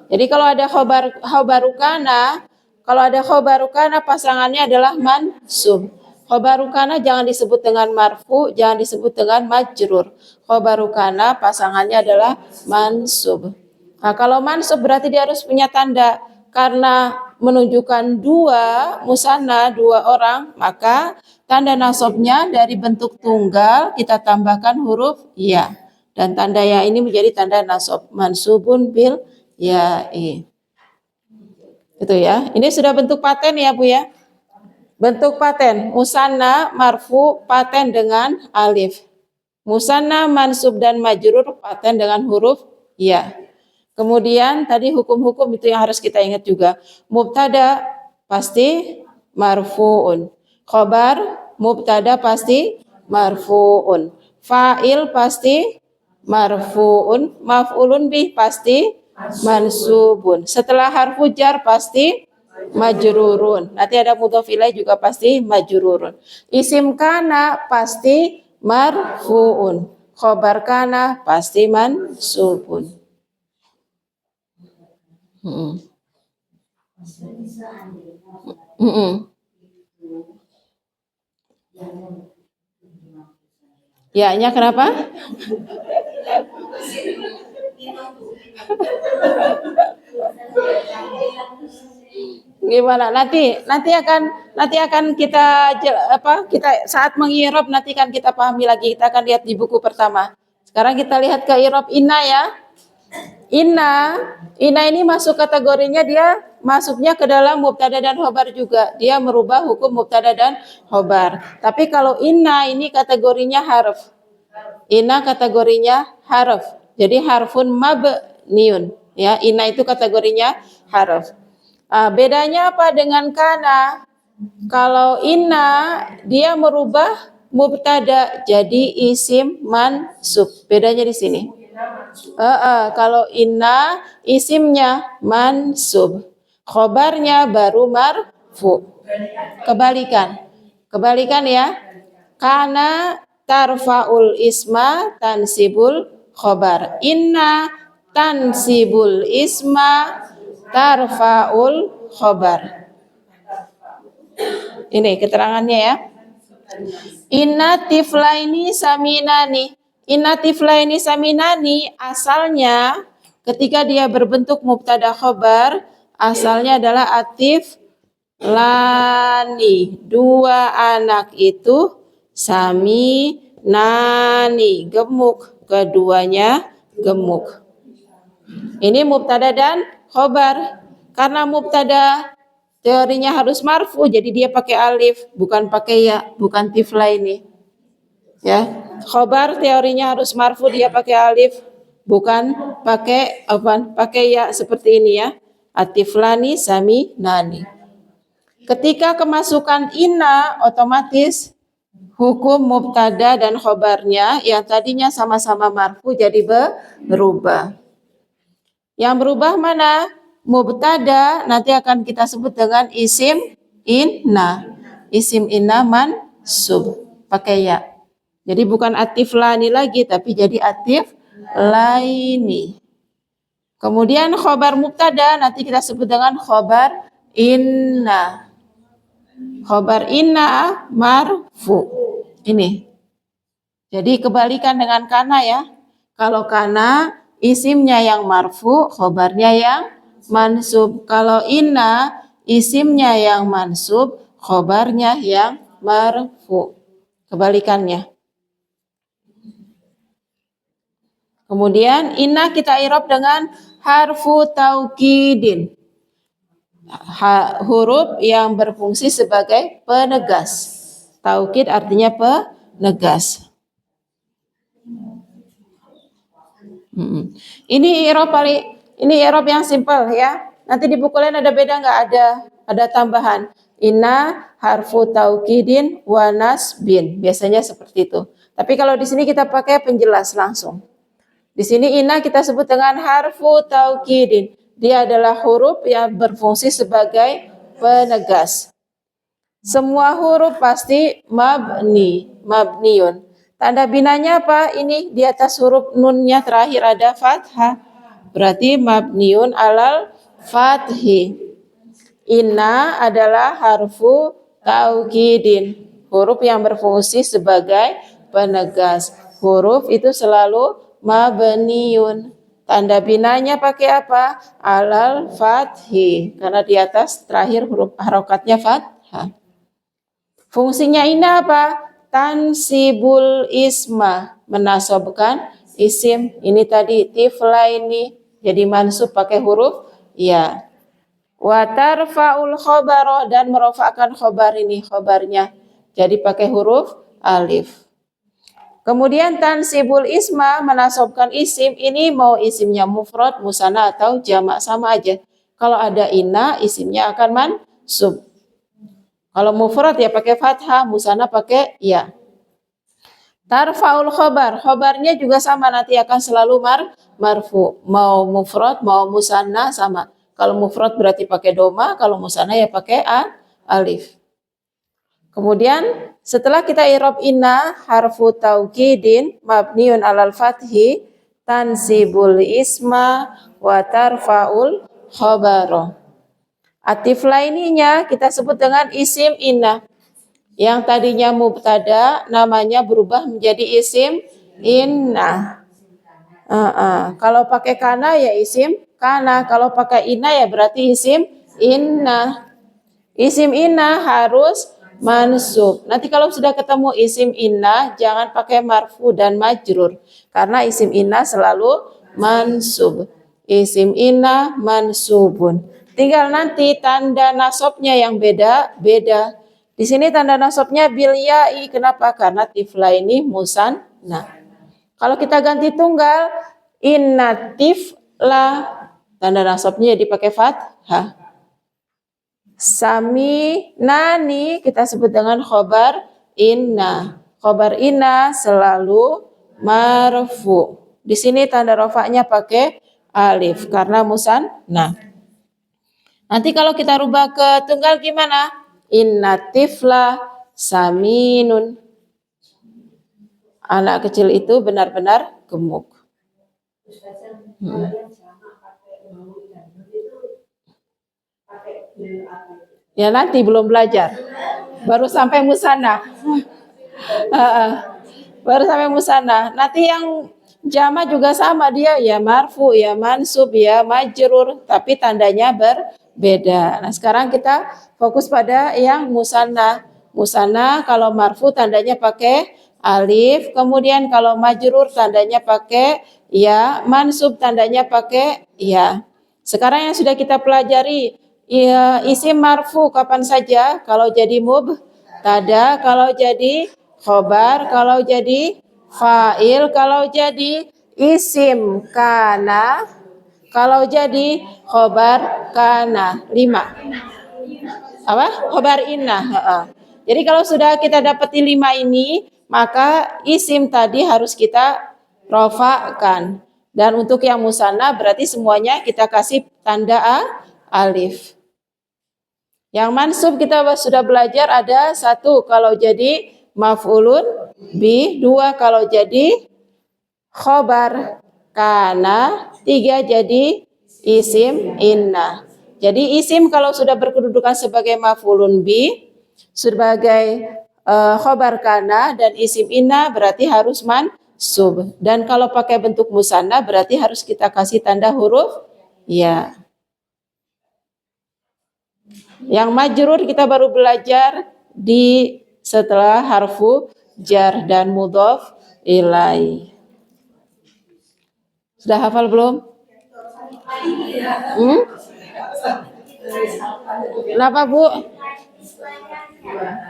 Jadi kalau ada khobaru kana, kalau ada khobaru kana pasangannya adalah mansub. Khobaru kana jangan disebut dengan marfu, jangan disebut dengan majrur. Khobaru kana pasangannya adalah mansub. Nah, kalau mansub berarti dia harus punya tanda. Karena menunjukkan dua musanna, dua orang, maka tanda nasabnya dari bentuk tunggal kita tambahkan huruf ya. Dan tanda ya ini menjadi tanda nasab. Mansubun bil ya'i. Itu ya. Ini sudah bentuk paten ya Bu ya. Bentuk paten musanna marfu paten dengan alif. Musanna mansub dan majrur paten dengan huruf ya. Kemudian tadi hukum-hukum itu yang harus kita ingat juga. Mubtada pasti marfuun. Khobar mubtada pasti marfuun. Fa'il pasti marfuun. Maf'ulun bih pasti mansubun. Setelah harfu jar pasti majrurun. Nanti ada mudhof ilaih juga pasti majrurun. Isim kana pasti marfuun. Khobar kana pasti mansubun. Ya-nya kenapa? Gimana? Nanti akan kita saat mengi'rab nanti kan kita pahami lagi. Kita akan lihat di buku pertama. Sekarang kita lihat ke i'rab inna ya. Inna ini masuk kategorinya, dia masuknya ke dalam mubtada dan khobar juga. Dia merubah hukum mubtada dan khobar. Tapi kalau inna ini kategorinya harf. Inna kategorinya harf. Jadi harfun mabniun. Ya, inna itu kategorinya harf. Bedanya apa dengan kana? Kalau inna dia merubah mubtada jadi isim mansub. Bedanya di sini. Kalau inna isimnya mansub, khobarnya baru marfu. Kebalikan ya. Kana tarfaul isma tansibul khobar. Inna tansibul isma tarfaul khobar. Ini keterangannya ya. Inna tiflaini saminani. Inna tiflaini saminani asalnya ketika dia berbentuk mubtada khobar, asalnya adalah atif lani. Dua anak itu sami nani, gemuk. Keduanya gemuk. Ini mubtada dan khobar. Karena mubtada teorinya harus marfu, jadi dia pakai alif, bukan pakai ya, bukan tiflaini. Ya, khobar teorinya harus marfu, dia pakai alif, bukan pakai ya seperti ini ya. Atiflani sami nani. Ketika kemasukan inna, otomatis hukum mubtada dan khobarnya yang tadinya sama-sama marfu jadi berubah. Yang berubah mana? Mubtada nanti akan kita sebut dengan isim inna. Isim inna mansub pakai ya. Jadi bukan atif lani lagi, tapi jadi atif laini. Kemudian khobar mubtada nanti kita sebut dengan khobar inna. Khobar inna marfu. Ini. Jadi kebalikan dengan kana ya. Kalau kana isimnya yang marfu, khobarnya yang mansub. Kalau inna isimnya yang mansub, khobarnya yang marfu. Kebalikannya. Kemudian inna kita i'rab dengan harfu taukidin. Huruf yang berfungsi sebagai penegas. Taukid artinya penegas. Ini i'rab yang simpel ya. Nanti di buku lain ada beda nggak? Ada tambahan. Inna harfu taukidin wa nasbin. Biasanya seperti itu. Tapi kalau di sini kita pakai penjelas langsung. Di sini inna kita sebut dengan harfu taukidin. Dia adalah huruf yang berfungsi sebagai penegas. Semua huruf pasti mabniun. Tanda binanya apa? Ini di atas huruf nunnya terakhir ada fathah. Berarti mabniun alal fathi. Inna adalah harfu taukidin. Huruf yang berfungsi sebagai penegas. Huruf itu selalu mabniun. Tanda binanya pakai apa? Alal fathi. Karena di atas terakhir huruf harokatnya fathah. Fungsinya inna apa? Tansibul isma, menasobkan isim. Ini tadi tifla ini jadi mansub pakai huruf ya. Wa tarfa'ul khobaroh, dan merofakkan khobar ini, khobarnya jadi pakai huruf alif. Kemudian tansibul isma, menasobkan isim. Ini mau isimnya mufrad, musanna atau jamak sama aja. Kalau ada inna, isimnya akan mansub. Kalau mufrad ya pakai fathah, musanna pakai ya. Tarfaul khobar, khobarnya juga sama, nanti akan selalu marfu. Mau mufrad, mau musanna sama. Kalau mufrad berarti pakai doma, kalau musanna ya pakai alif. Kemudian setelah kita i'rab inna harfu taukidin mabniun alal fathi tansibul isma wa tarfaul khobaroh. Atif lainnya kita sebut dengan isim inna. Yang tadinya mubtada namanya berubah menjadi isim inna. Kalau pakai kana ya isim kana. Kalau pakai inna ya berarti isim inna. Isim inna harus mansub. Nanti kalau sudah ketemu isim inna jangan pakai marfu dan majrur. Karena isim inna selalu mansub. Isim inna mansubun. Tinggal nanti tanda nasabnya yang beda-beda. Di sini tanda nasabnya bil ya'i. Kenapa? Karena tifla ini musanna. Kalau kita ganti tunggal, inna tifla, tanda nasabnya dipakai fathah. Sami nani kita sebut dengan khobar inna. Khobar inna selalu marfu. Di sini tanda rofaknya pakai alif karena musanna. Nanti kalau kita rubah ke tunggal gimana? Inna tifla saminun. Anak kecil itu benar-benar gemuk. Ya nanti belum belajar. Baru sampai musanna. Baru sampai musanna. Nanti yang jama juga sama, dia ya marfu, ya mansub, ya majrur, tapi tandanya berbeda. Nah, sekarang kita fokus pada yang musanna. Musanna kalau marfu tandanya pakai alif, kemudian kalau majrur tandanya pakai ya, mansub tandanya pakai ya. Sekarang yang sudah kita pelajari, ya, isim marfu kapan saja? Kalau jadi mubtada, kalau jadi khobar, kalau jadi fa'il, kalau jadi isim kana, kalau jadi khobar kana. 5. Apa? Khobar inna. Jadi kalau sudah kita dapati 5 ini, maka isim tadi harus kita rofakkan. Dan untuk yang musanna berarti semuanya kita kasih tanda alif. Yang mansub kita sudah belajar ada 1 kalau jadi maf'ulun bi, 2 kalau jadi khobar kana, 3 jadi isim inna. Jadi isim kalau sudah berkedudukan sebagai maf'ulun bi, sebagai khobar kana dan isim inna berarti harus mansub. Dan kalau pakai bentuk musanna berarti harus kita kasih tanda huruf ya. Yang majrur kita baru belajar di setelah harfu jar dan mudhof ilai. Sudah hafal belum? Kenapa, Bu?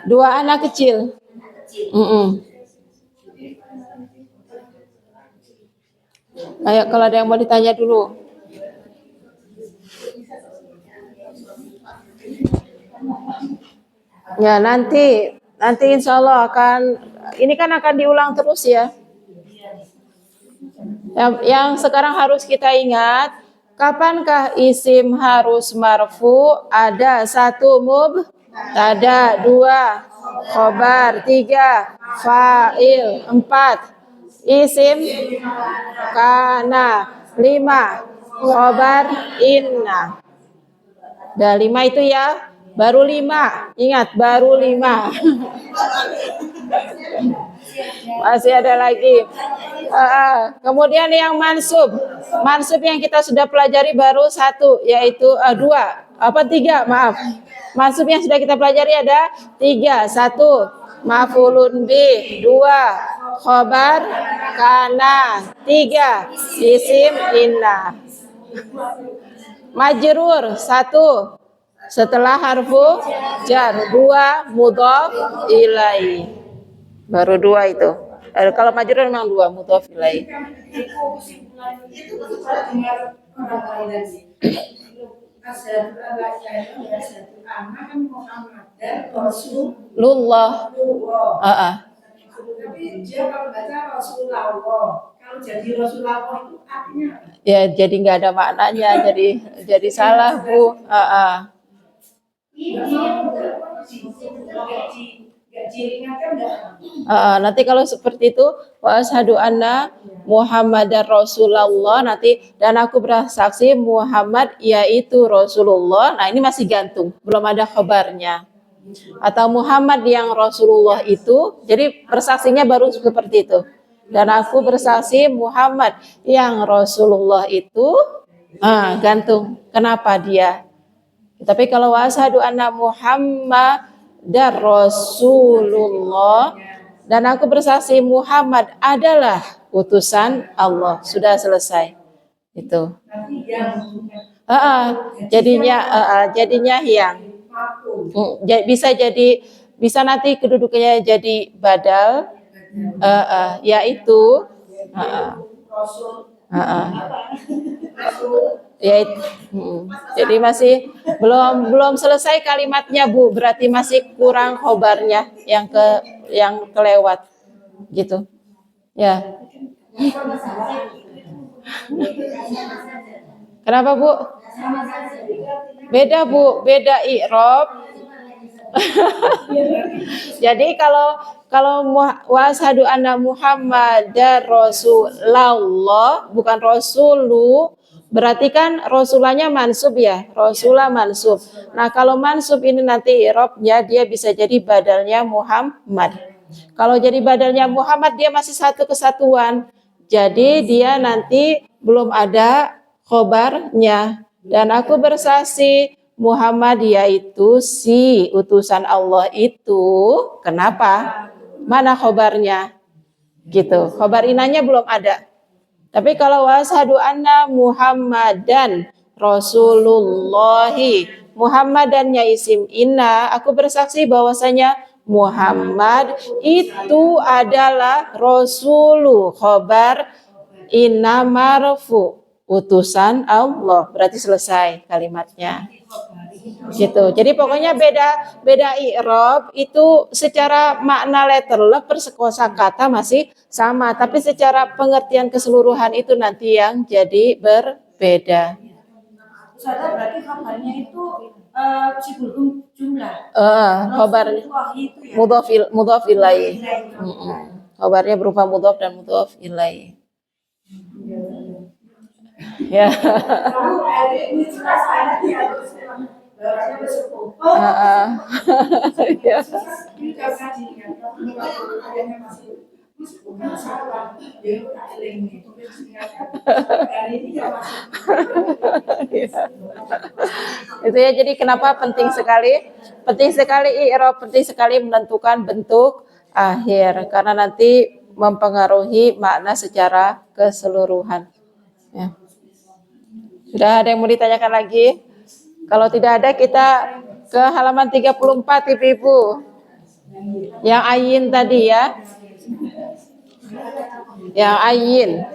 Dua anak kecil. Kayak kalau ada yang mau ditanya dulu. Ya, nanti insya Allah ini kan akan diulang terus ya. Yang sekarang harus kita ingat, kapankah isim harus marfu? Ada 1 mubtada, 2 khobar, 3 fa'il, 4 isim kana, 5 khobar inna. Udah 5 itu ya, baru 5. Ingat, baru 5. Masih ada lagi. Kemudian yang mansub yang kita sudah pelajari baru 1, yaitu 3, maaf. Mansub yang sudah kita pelajari ada 3. 1 maf'ulun bih, 2 khobar kana, 3 isim inna. Majrur 1 setelah harfu jar, 2 mudhof ilai. Baru 2 itu. Kalau majrur memang 2 mudhof ilai. Rasulullah. Tapi dia kalau baca Rasulullah, kalau jadi Rasulullah itu artinya ya jadi nggak ada maknanya, jadi salah, Bu. Nanti kalau seperti itu, wa asyhadu anna Muhammadar Rasulullah, nanti dan aku bersaksi Muhammad yaitu Rasulullah. Nah, ini masih gantung, belum ada khabarnya. Atau Muhammad yang Rasulullah itu, jadi persaksinya baru seperti itu. Dan aku bersaksi Muhammad yang Rasulullah itu, gantung. Kenapa dia? Tapi kalau wa asyhadu anna Muhammadar Rasulullah dan aku bersaksi Muhammad adalah utusan Allah, sudah selesai. Itu. Jadinya yang bisa nanti kedudukannya jadi badal, yaitu jadi masih belum selesai kalimatnya, Bu, berarti masih kurang khobarnya yang kelewat gitu ya. Kenapa, Bu? Beda, Bu, beda i'rab. Jadi kalau wasyhadu anna Muhammadar Rasulullah bukan Rasulu, berarti kan Rasulanya mansub ya, Rasulah mansub. Nah, kalau mansub ini nanti i'rabnya dia bisa jadi badalnya Muhammad. Kalau jadi badalnya Muhammad dia masih satu kesatuan. Jadi dia nanti belum ada khobarnya. Dan aku bersaksi Muhammad yaitu si utusan Allah itu. Kenapa? Mana khobarnya? Gitu. Khobar inanya belum ada. Tapi kalau wasyhadu anna Muhammadan Rasulullahi, Muhammadannya isim inna, aku bersaksi bahwasanya Muhammad itu adalah Rasulu, khobar inna marfu, utusan Allah. Berarti selesai kalimatnya. Gitu. Jadi pokoknya beda i'rab itu secara makna letterlek kosakata masih sama, tapi secara pengertian keseluruhan itu nanti yang jadi berbeda. Ustazah, berarti kabarnya itu sibuk jumlah. Kabar mudhof ilaihi. Kabarnya berupa mudhof dan mudhof ilaihi. Ya. Itu ya, jadi kenapa penting sekali? Penting sekali i'rab, penting sekali menentukan bentuk akhir karena nanti mempengaruhi makna secara keseluruhan. Ya. Sudah ada yang mau ditanyakan lagi? Kalau tidak ada, kita ke halaman 34, Ibu-ibu. Yang ayin tadi ya. Yang ayin.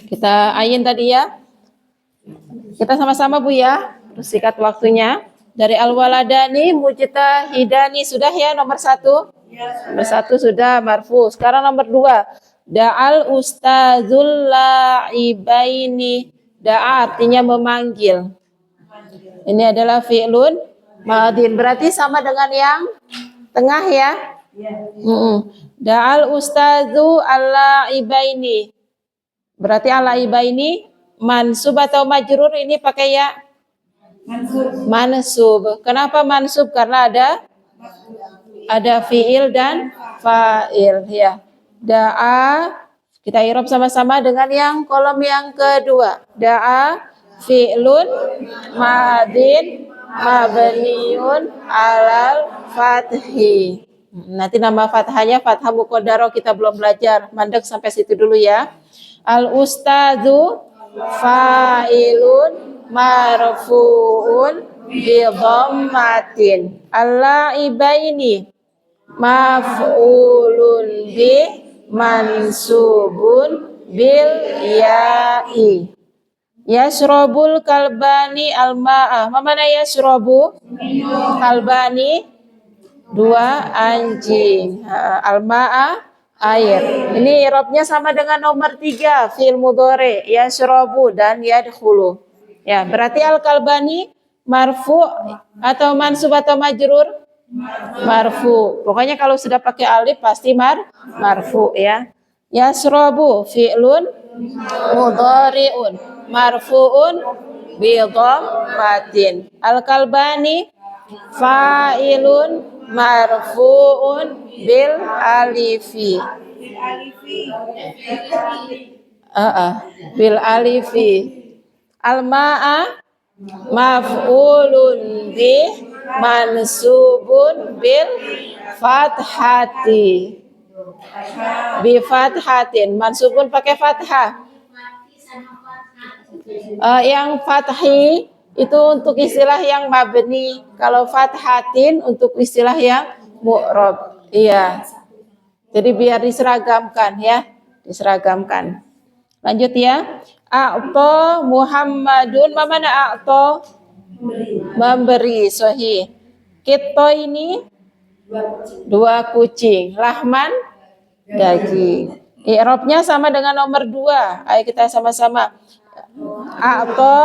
Kita ayin tadi ya. Kita sama-sama Bu ya. Terus sikat waktunya. Dari al-waladani mujtahidani sudah ya nomor 1. Nomor 1 sudah marfu. Sekarang nomor 2. Da'al ustazul la'ibaini. Da'a artinya memanggil. Ini adalah fi'lun madin. Berarti sama dengan yang tengah ya. Da'al ustazu al-la'ibaini. Berarti al-la'ibaini mansub atau majrur ini pakai ya? Mansub. Kenapa mansub? Karena ada fi'il dan fa'il ya. Da'a kita i'rab sama-sama dengan yang kolom yang kedua. Da'a fi'lun madin mabniun alal fathi. Nanti nama fathahnya fathah muqaddarah kita belum belajar. Mandek sampai situ dulu ya. Al ustazu fa'ilun marfu'un bi dhammatin. Al-la'ibaini maf'ulun bi mansubun bil ya'i. Yashrabul kalbani al-ma'ah. Mana yashrabu? Kalbani 2 anjing. Al-ma'ah air. Ini i'rabnya sama dengan nomor 3 fi'il mudhari yashrabu dan yadkhulu. Ya, berarti al-kalbani marfu atau mansub atau majrur? Marfu. Pokoknya kalau sudah pakai alif pasti marfu ya. Yashrabu fi'lun mudhari'un marfu'un bi dhammatin. Al-kalbani fa'ilun marfu'un bil alifi. Bil alifi. Al-ma'a maf'ulun bi mansubun bil fathati. Bi fathatin. Mansubun pakai fathah. Yang fathi itu untuk istilah yang mabni. Kalau fathatin untuk istilah yang mu'rab. Iya. Jadi biar diseragamkan ya. Diseragamkan. Lanjut ya. A'ta Muhammadun. Mana a'ta? Memberi. Sahih. Kita ini 2 kucing. Lahman daging. I'rabnya sama dengan nomor 2. Ayo kita sama-sama. A'ta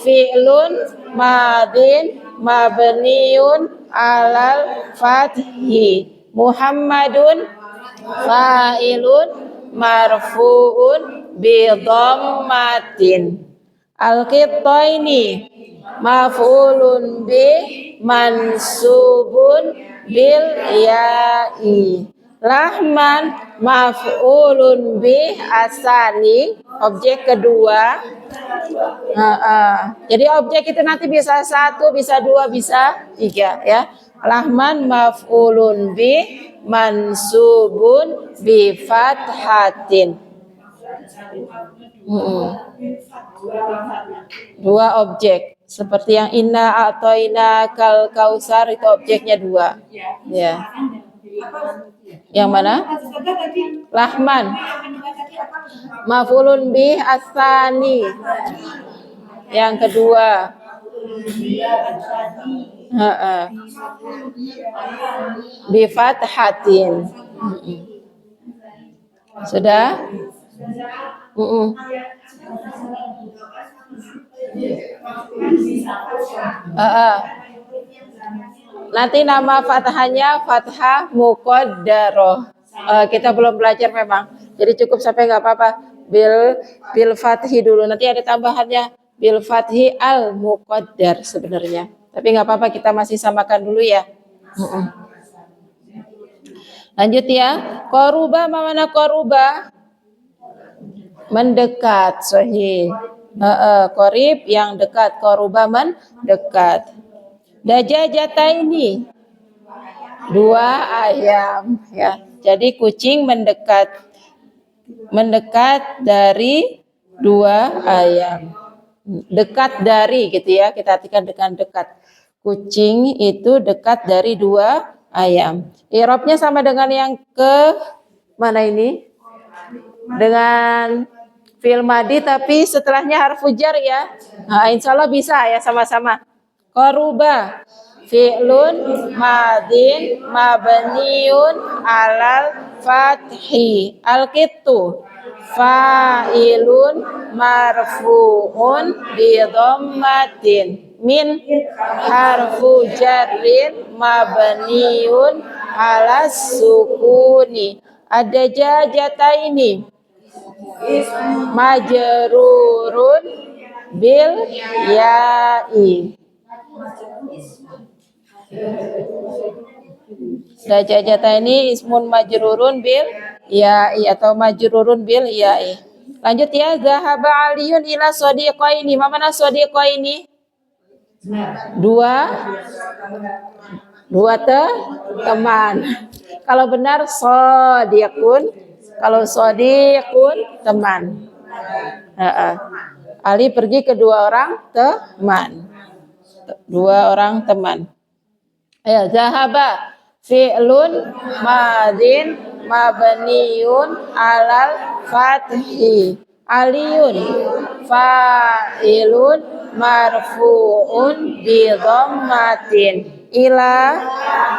fi'lun madin mabniun alal fathi. Muhammadun fa'ilun marfu'un bi dhammatin. Al-qittaini maf'ulun bi mansubun bil ya'i. Lahman maf'ulun bi asani, objek kedua. Jadi objek itu nanti bisa 1, bisa 2, bisa 3 ya. Lahman maf'ulun bi mansubun bi fathatin. 2 objek. Seperti yang inna a'toina kal kausar itu objeknya 2. Ya. Yang mana? Lahman. Maf'ulun bih asani. Yang kedua. Bi fathatin. Sudah? Nanti nama fathahnya fathah muqaddarah. Kita belum belajar memang. Jadi cukup sampai nggak apa-apa. Bil fathi dulu. Nanti ada tambahannya bil fathi al muqaddar sebenarnya. Tapi nggak apa-apa, kita masih samakan dulu ya. Lanjut ya. Qaruba, mana qaruba? Mendekat, sahih. Qarib yang dekat, qaruba mendekat. Dajajataini, 2 ayam ya. Jadi kucing mendekat dari 2 ayam. Dekat dari gitu ya, kita artikan dengan dekat. Kucing itu dekat dari 2 ayam. I'rabnya sama dengan yang ke mana ini? Dengan fi'il madi tapi setelahnya harfu jar ya. Nah, insya Allah bisa ya sama-sama. Qaruba fi'lun madin mabniun alal fathi al-qittu fa'ilun marfu'un bi dhammatin min harfu jarrin mabniun alas sukuni. Ada jajataini majrurun bil ya'i. Dajajataini ismun majrurun bil ya'i atau majrurun bil ya'i. Lanjut ya, zahaba aliyun ila sadiqaini. Mana sadiqaini? 2 teman. Kalau benar sadiqun, kalau sadiqun teman. Ali pergi ke 2 orang teman. 2 orang teman. Ya, zahaba fi'lun madin mabniun alal fathi. Aliyun fa'ilun marfu'un bi dhammatin. Ila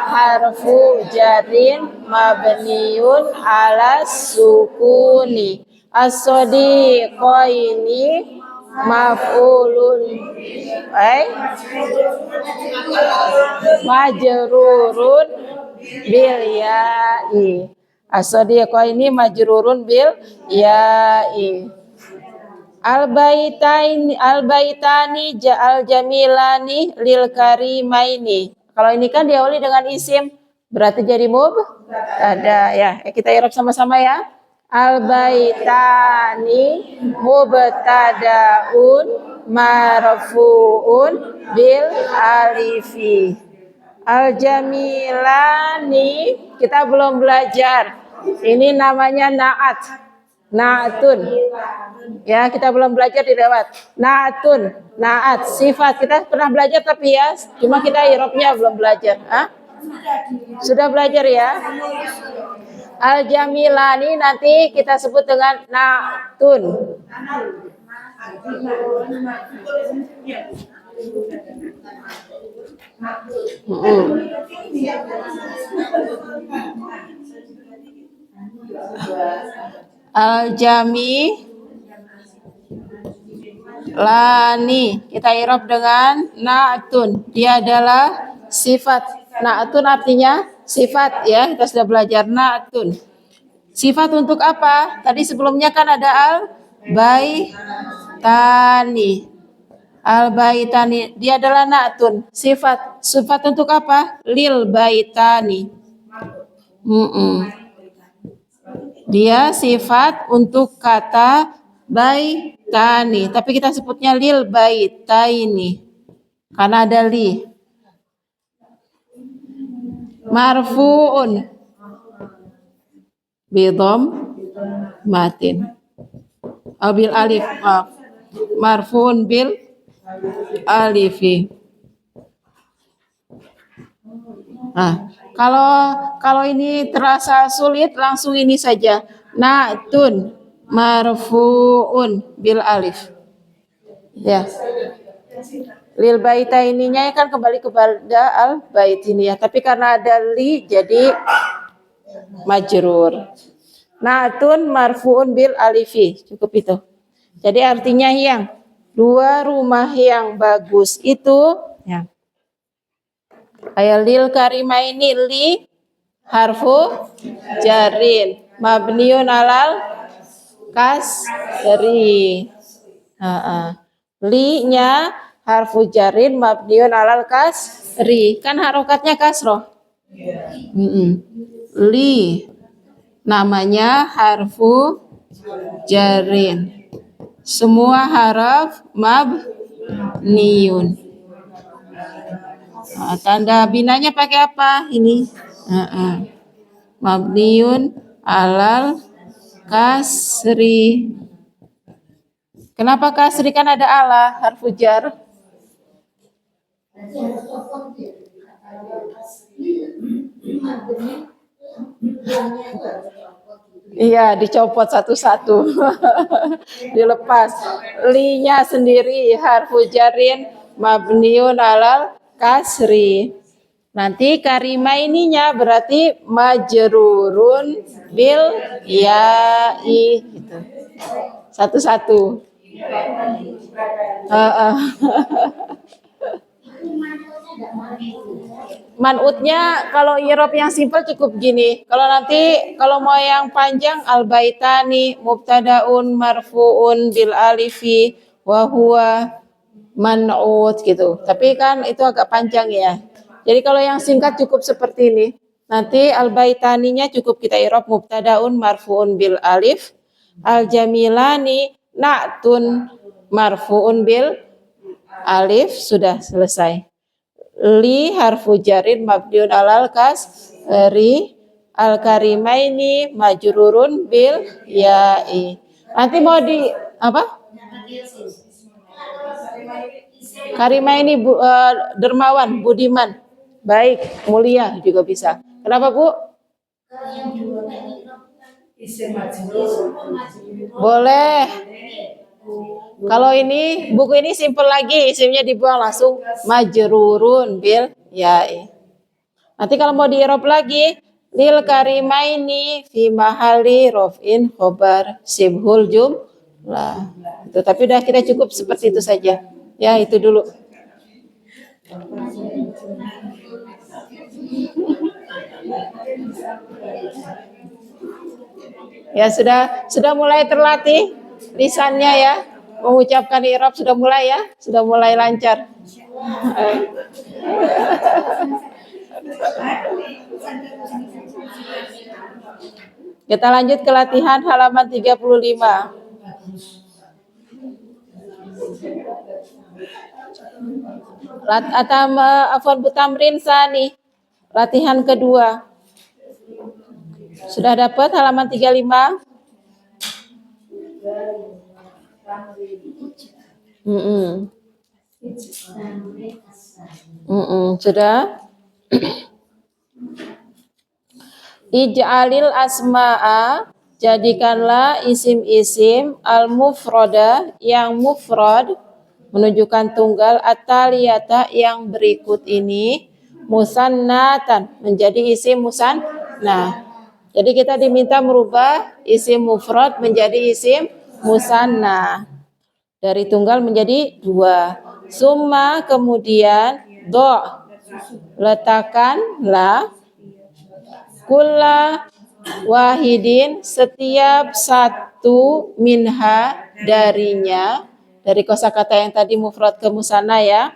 harfu jarin mabniun ala sukuni. As-sadiqaini maf'ulun majrurun bil ya'i. As-sadiqaini majrurun bil ya'i. Al-baitani al-jamilani lil karimaini. Kalau ini kan diawali dengan isim, berarti jadi mubtada ya. Kita i'rab sama-sama ya. Al-baitani mubtadaun marfu'un bil alifi. Al-jamilani kita belum belajar. Ini namanya na'at. Na'atun. Ya, kita belum belajar di lewat. Na'atun, na'at, sifat. Kita pernah belajar tapi ya, cuma kita i'rabnya belum belajar. Sudah belajar ya? Al-jamilani nanti kita sebut dengan na'tun. Al-jami lani kita i'rab dengan na'tun. Dia adalah sifat. Na'tun artinya sifat ya. Kita sudah belajar na'tun. Sifat untuk apa? Tadi sebelumnya kan ada al-baitani. Al-baitani dia adalah na'tun. Sifat. Sifat untuk apa? Lil baitani. Dia sifat untuk kata baitani, tapi kita sebutnya lil baitaini karena ada li. Marfu'un bidham matin bil alif, marfu'un bil alifi. Nah, kalau ini terasa sulit, langsung ini saja. Na'tun marfu'un bil alif. Ya. Lil baitaininya kan kembali kepada al baitiniyah, tapi karena ada li jadi majrur. Na'tun marfu'un bil alifi. Cukup itu. Jadi artinya yang 2 rumah yang bagus itu ya. Lil karimaini li harfu jarin mabniun alal kasri. Li-nya harfu jarin mabniun alal kasri. Kan harokatnya kasroh. Li namanya harfu jarin. Semua haraf mabniun. Nah, tanda binanya pakai apa? Ini. Mabniun alal kasri. Kenapa kasri? Kan ada ala harfu jar. Iya, dicopot satu-satu. Dilepas. Li-nya sendiri harfu jarin mabniun alal kasri. Nanti karima ininya berarti majrurun bil ya'i gitu. Satu-satu. Man'utnya kalau irob yang simpel cukup gini. Kalau nanti kalau mau yang panjang al-baitani mubtadaun marfuun bil alifi wa huwa man'ut gitu. Tapi kan itu agak panjang ya. Jadi kalau yang singkat cukup seperti ini. Nanti al-baitaninya cukup kita irob mubtadaun marfuun bil alif, al-jamilani na'tun marfuun bil alif, sudah selesai. Li harfu jarin mabniun alal kasri, al-karimaini majrurun bil ya'i. Nanti mau di apa? Karimaini dermawan, budiman, baik, mulia juga bisa. Kenapa, Bu? Boleh. Kalau ini buku ini simpel lagi, isimnya dibuang langsung majrurun bil ya'i. Nanti kalau mau di-i'rab lagi, lil karimaini fi mahali raf'in khobar sibhul jumlah. Itu, tapi udah kita cukup seperti itu saja. Ya, itu dulu. Ya, sudah mulai terlatih lisannya ya. Mengucapkan i'rab sudah mulai ya, sudah mulai lancar. Kita lanjut ke latihan halaman 35. Afwan butamrin sani. Latihan kedua. Sudah dapat halaman 35? Sudah. Ij'alil asma'a, jadikanlah isim-isim al-mufrada yang mufrad menunjukkan tunggal, at-taliyata yang berikut ini, musannatan menjadi isim musanna. Jadi kita diminta merubah isim mufrad menjadi isim musanna. Dari tunggal menjadi dua. Summa kemudian letakkanlah kulla wahidin setiap satu minha darinya, dari kosakata yang tadi mufrad ke musanna ya,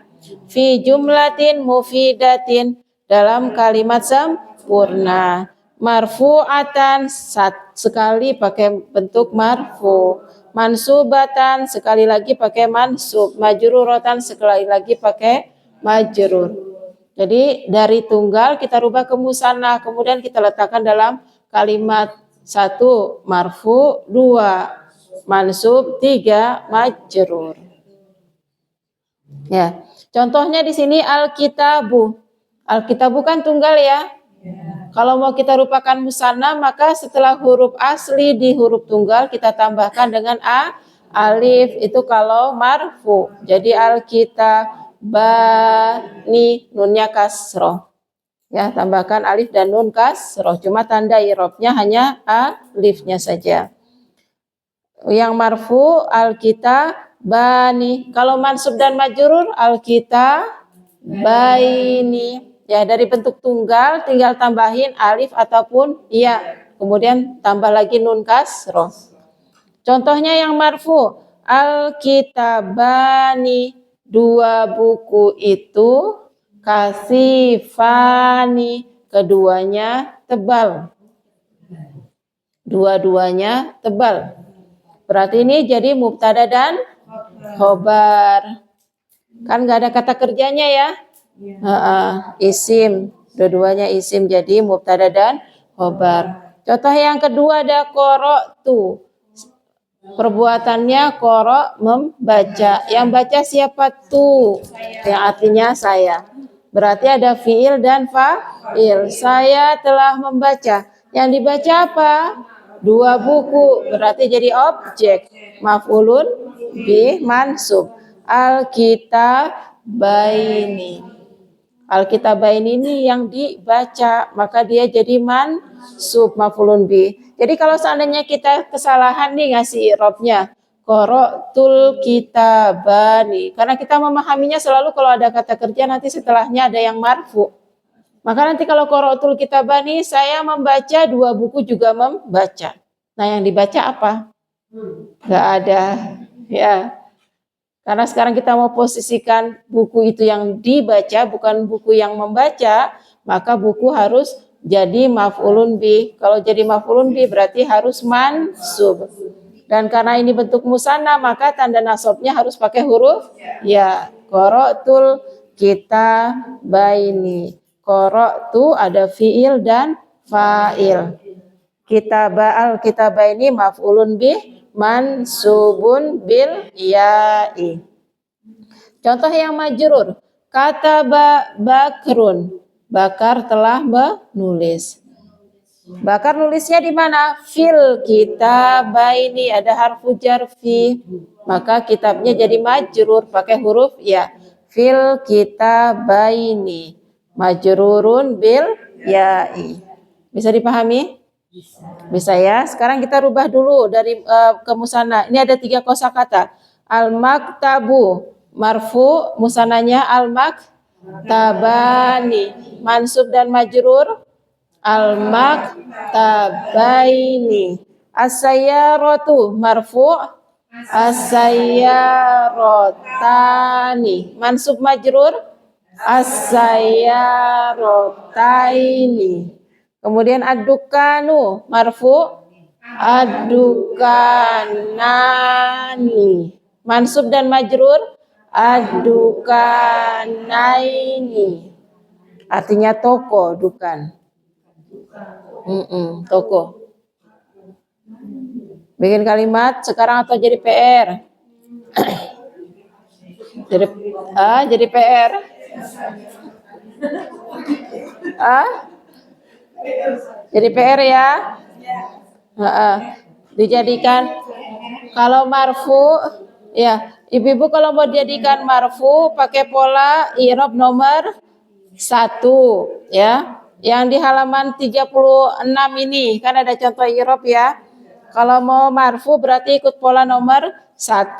fi jumlatin mufidatin dalam kalimat sempurna, marfu'atan sekali pakai bentuk marfu, mansubatan sekali lagi pakai mansub, majruratan sekali lagi pakai majrur. Jadi dari tunggal kita rubah ke musanna, kemudian kita letakkan dalam kalimat 1 marfu, 2 mansub, 3 majrur. Ya, contohnya di sini al-kitabu. Al-kitabu kan tunggal ya. Kalau mau kita rupakan musanna, maka setelah huruf asli di huruf tunggal kita tambahkan dengan alif, itu kalau marfu. Jadi al-kitabani, nunnya kasroh. Ya, tambahkan alif dan nun kasroh. Cuma tanda i'rabnya hanya alifnya saja. Yang marfu al-kitabani. Kalau mansub dan majrur al-kitabaini. Ya, dari bentuk tunggal tinggal tambahin alif ataupun ya, kemudian tambah lagi nun kasroh. Contohnya yang marfu, Al-kitabani, dua buku itu, kasifani, keduanya tebal. Dua-duanya tebal. Berarti ini jadi mubtada dan khobar. Kan nggak ada kata kerjanya ya? Isim. Dua-duanya isim, jadi mubtada dan khobar. Contoh yang kedua ada qara'tu. Perbuatannya qara, membaca. Yang baca siapa tuh? Yang artinya saya. Berarti ada fiil dan fa'il. Saya telah membaca. Yang dibaca apa? Dua buku. Berarti jadi objek. Maf'ulun bih mansub. Al-kitabaini. Al-kitabaini ini yang dibaca, maka dia jadi mansub, maf'ulun bih. Jadi kalau seandainya kita kesalahan nih ngasih i'rabnya, qara'tul kitabani. Karena kita memahaminya selalu kalau ada kata kerja nanti setelahnya ada yang marfu. Maka nanti kalau qara'tul kitabani, saya membaca, dua buku juga membaca. Nah, yang dibaca apa? Enggak ada. Ya. Karena sekarang kita mau posisikan buku itu yang dibaca, bukan buku yang membaca, maka buku harus jadi maf'ulun bih. Kalau jadi maf'ulun bih berarti harus mansub. Dan karena ini bentuk musanna, maka tanda nasabnya harus pakai huruf ya. Qara'tul kitabaini. Qara'tu ada fiil dan fa'il. Al-kitabaini maf'ulun bih mansubun bil ya'i. Contoh yang majrur, kataba Bakrun. Bakar telah menulis. Bakar nulisnya di mana? Fil kitabaini, ada harfu jar fi. Maka kitabnya jadi majrur pakai huruf ya. Fil kitabaini. Majrurun bil ya'i. Bisa dipahami? Bisa ya. Sekarang kita rubah dulu dari ke musanna. Ini ada 3 kosakata. Al-maktabu marfu, musananya al-maktabani. Mansub dan majrur al-maktabaini. As-sayyaratu marfu, as-sayyarotani. Mansub majrur as-sayyarotaini. Kemudian ad-dukanu marfu, ad-dukanani. Mansub dan majrur ad-dukanaini. Artinya toko, dukan. Toko. Bikin kalimat sekarang atau jadi PR? Jadi PR. Jadi PR ya. Dijadikan kalau marfu ya, ibu-ibu kalau mau jadikan marfu pakai pola i'rab nomor 1 ya. Yang di halaman 36 ini kan ada contoh i'rab ya. Kalau mau marfu berarti ikut pola nomor 1.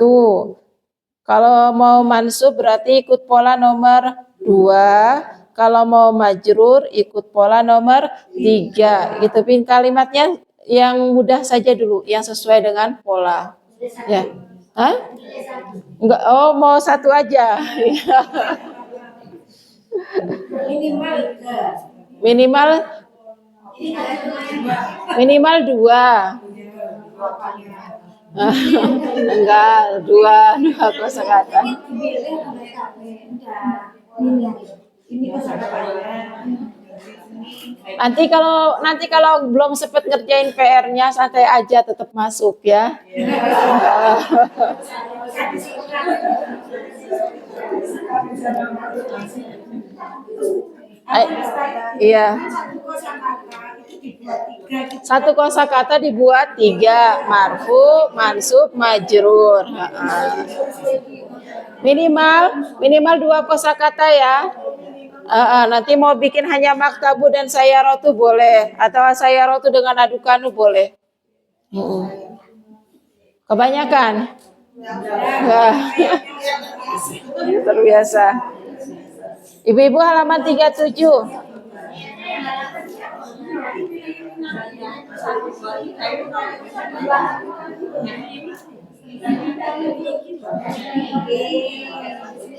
Kalau mau mansub berarti ikut pola nomor 2. Kalau mau majrur ikut pola nomor 3. Gitu. Pin kalimatnya yang mudah saja dulu, yang sesuai dengan pola. Ya. Enggak, mau 1 aja. Minimal 2. Enggak, 2 kosakata. Nanti kalau belum sempat ngerjain PR-nya santai aja, tetap masuk ya. Iya. 1 kosakata dibuat 3, marfu, mansub, majrur. Minimal 2 kosakata ya. Nanti mau bikin hanya maktabu dan sayyaratu boleh, atau sayyaratu dengan adukanu boleh. Kebanyakan. Terbiasa. Ibu-ibu halaman 37.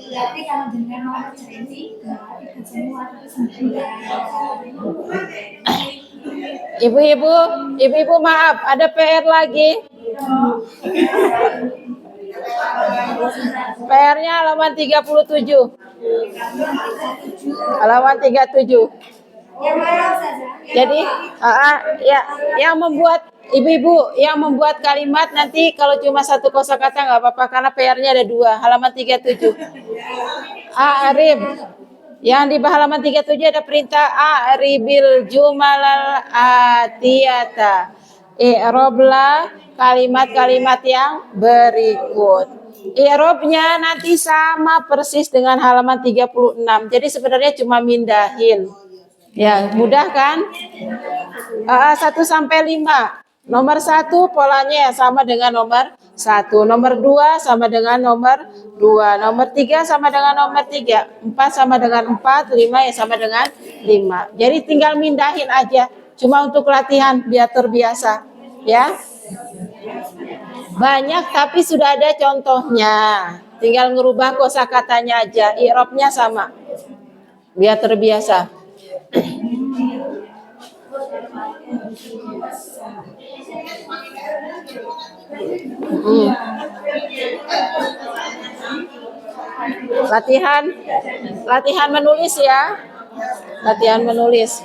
Berarti kalau dengan nomor jadi tiga semua itu 9. Ibu-ibu maaf, ada PR lagi. PR-nya halaman 37. Halaman 37. Jadi, ya, yang membuat ibu-ibu yang membuat kalimat nanti kalau cuma satu kosakata nggak apa-apa karena PR-nya ada 2. Halaman 37. A'rib. Yang di halaman 37 ada perintah a'ribil jumalal atiyata. I'roblah kalimat-kalimat yang berikut. I'robnya nanti sama persis dengan halaman 36. Jadi sebenarnya cuma mindahin. Ya, mudah kan? 1 sampai 5. Nomor 1 polanya sama dengan nomor 1. Nomor 2 sama dengan nomor 2. Nomor 3 sama dengan nomor 3. 4 sama dengan 4. 5 ya sama dengan 5. Jadi tinggal mindahin aja. Cuma untuk latihan biar terbiasa. Ya. Banyak tapi sudah ada contohnya. Tinggal ngerubah kosakatanya aja. I'robnya sama. Biar terbiasa. Latihan menulis ya. Latihan menulis.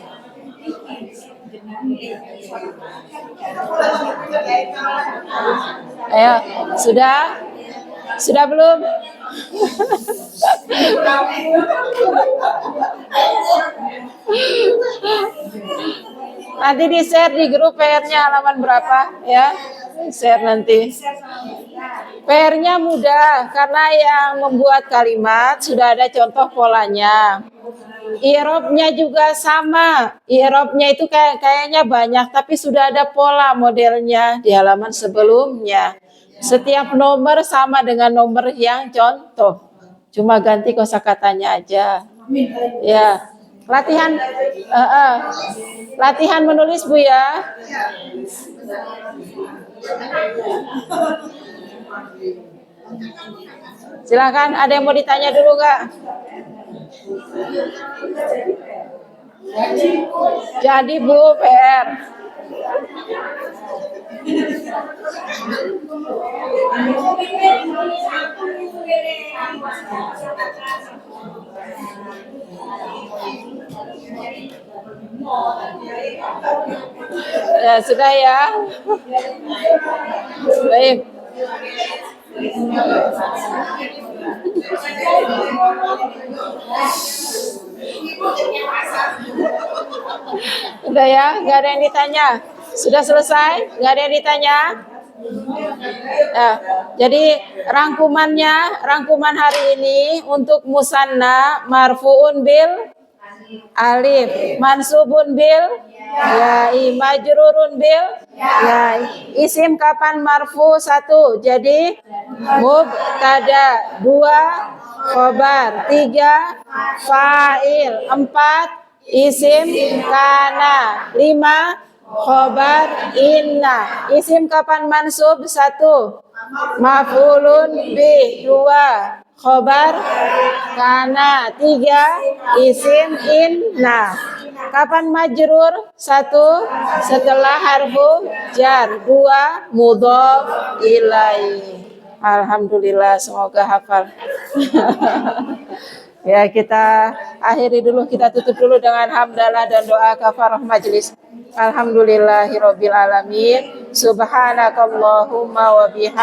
Ayo, sudah belum? Nanti di-share di grup PR-nya halaman berapa ya? Share nanti. PR-nya mudah karena yang membuat kalimat sudah ada contoh polanya. I'robnya juga sama. I'robnya itu kayaknya banyak tapi sudah ada pola modelnya di halaman sebelumnya. Setiap nomor sama dengan nomor yang contoh. Cuma ganti kosakatanya aja. Ya. Latihan menulis Bu ya. Silakan, ada yang mau ditanya dulu nggak? Jadi Bu PR. Ya sudah ya. Baik. Udah ya, nggak ada yang ditanya. Sudah selesai? Nggak ada yang ditanya? Nah, jadi rangkuman hari ini untuk musanna marfuun bil alif, mansubun bil yai, majrurun bil yai. Isim kapan marfu? 1. Jadi mubtada, 2 khobar, 3 fa'il, 4 isim kana, 5 khobar inna. Isim kapan mansub? 1 maf'ulun bih, 2 khobar kana, 3 isim inna. Kapan majrur? 1 setelah harfu jar, 2 mudhof ilaih. Alhamdulillah, semoga hafal. Ya, kita akhiri dulu, kita tutup dulu dengan hamdalah dan doa kafarah majelis. Alhamdulillahirabbil alamin. Subhanakallahumma wa bihamdika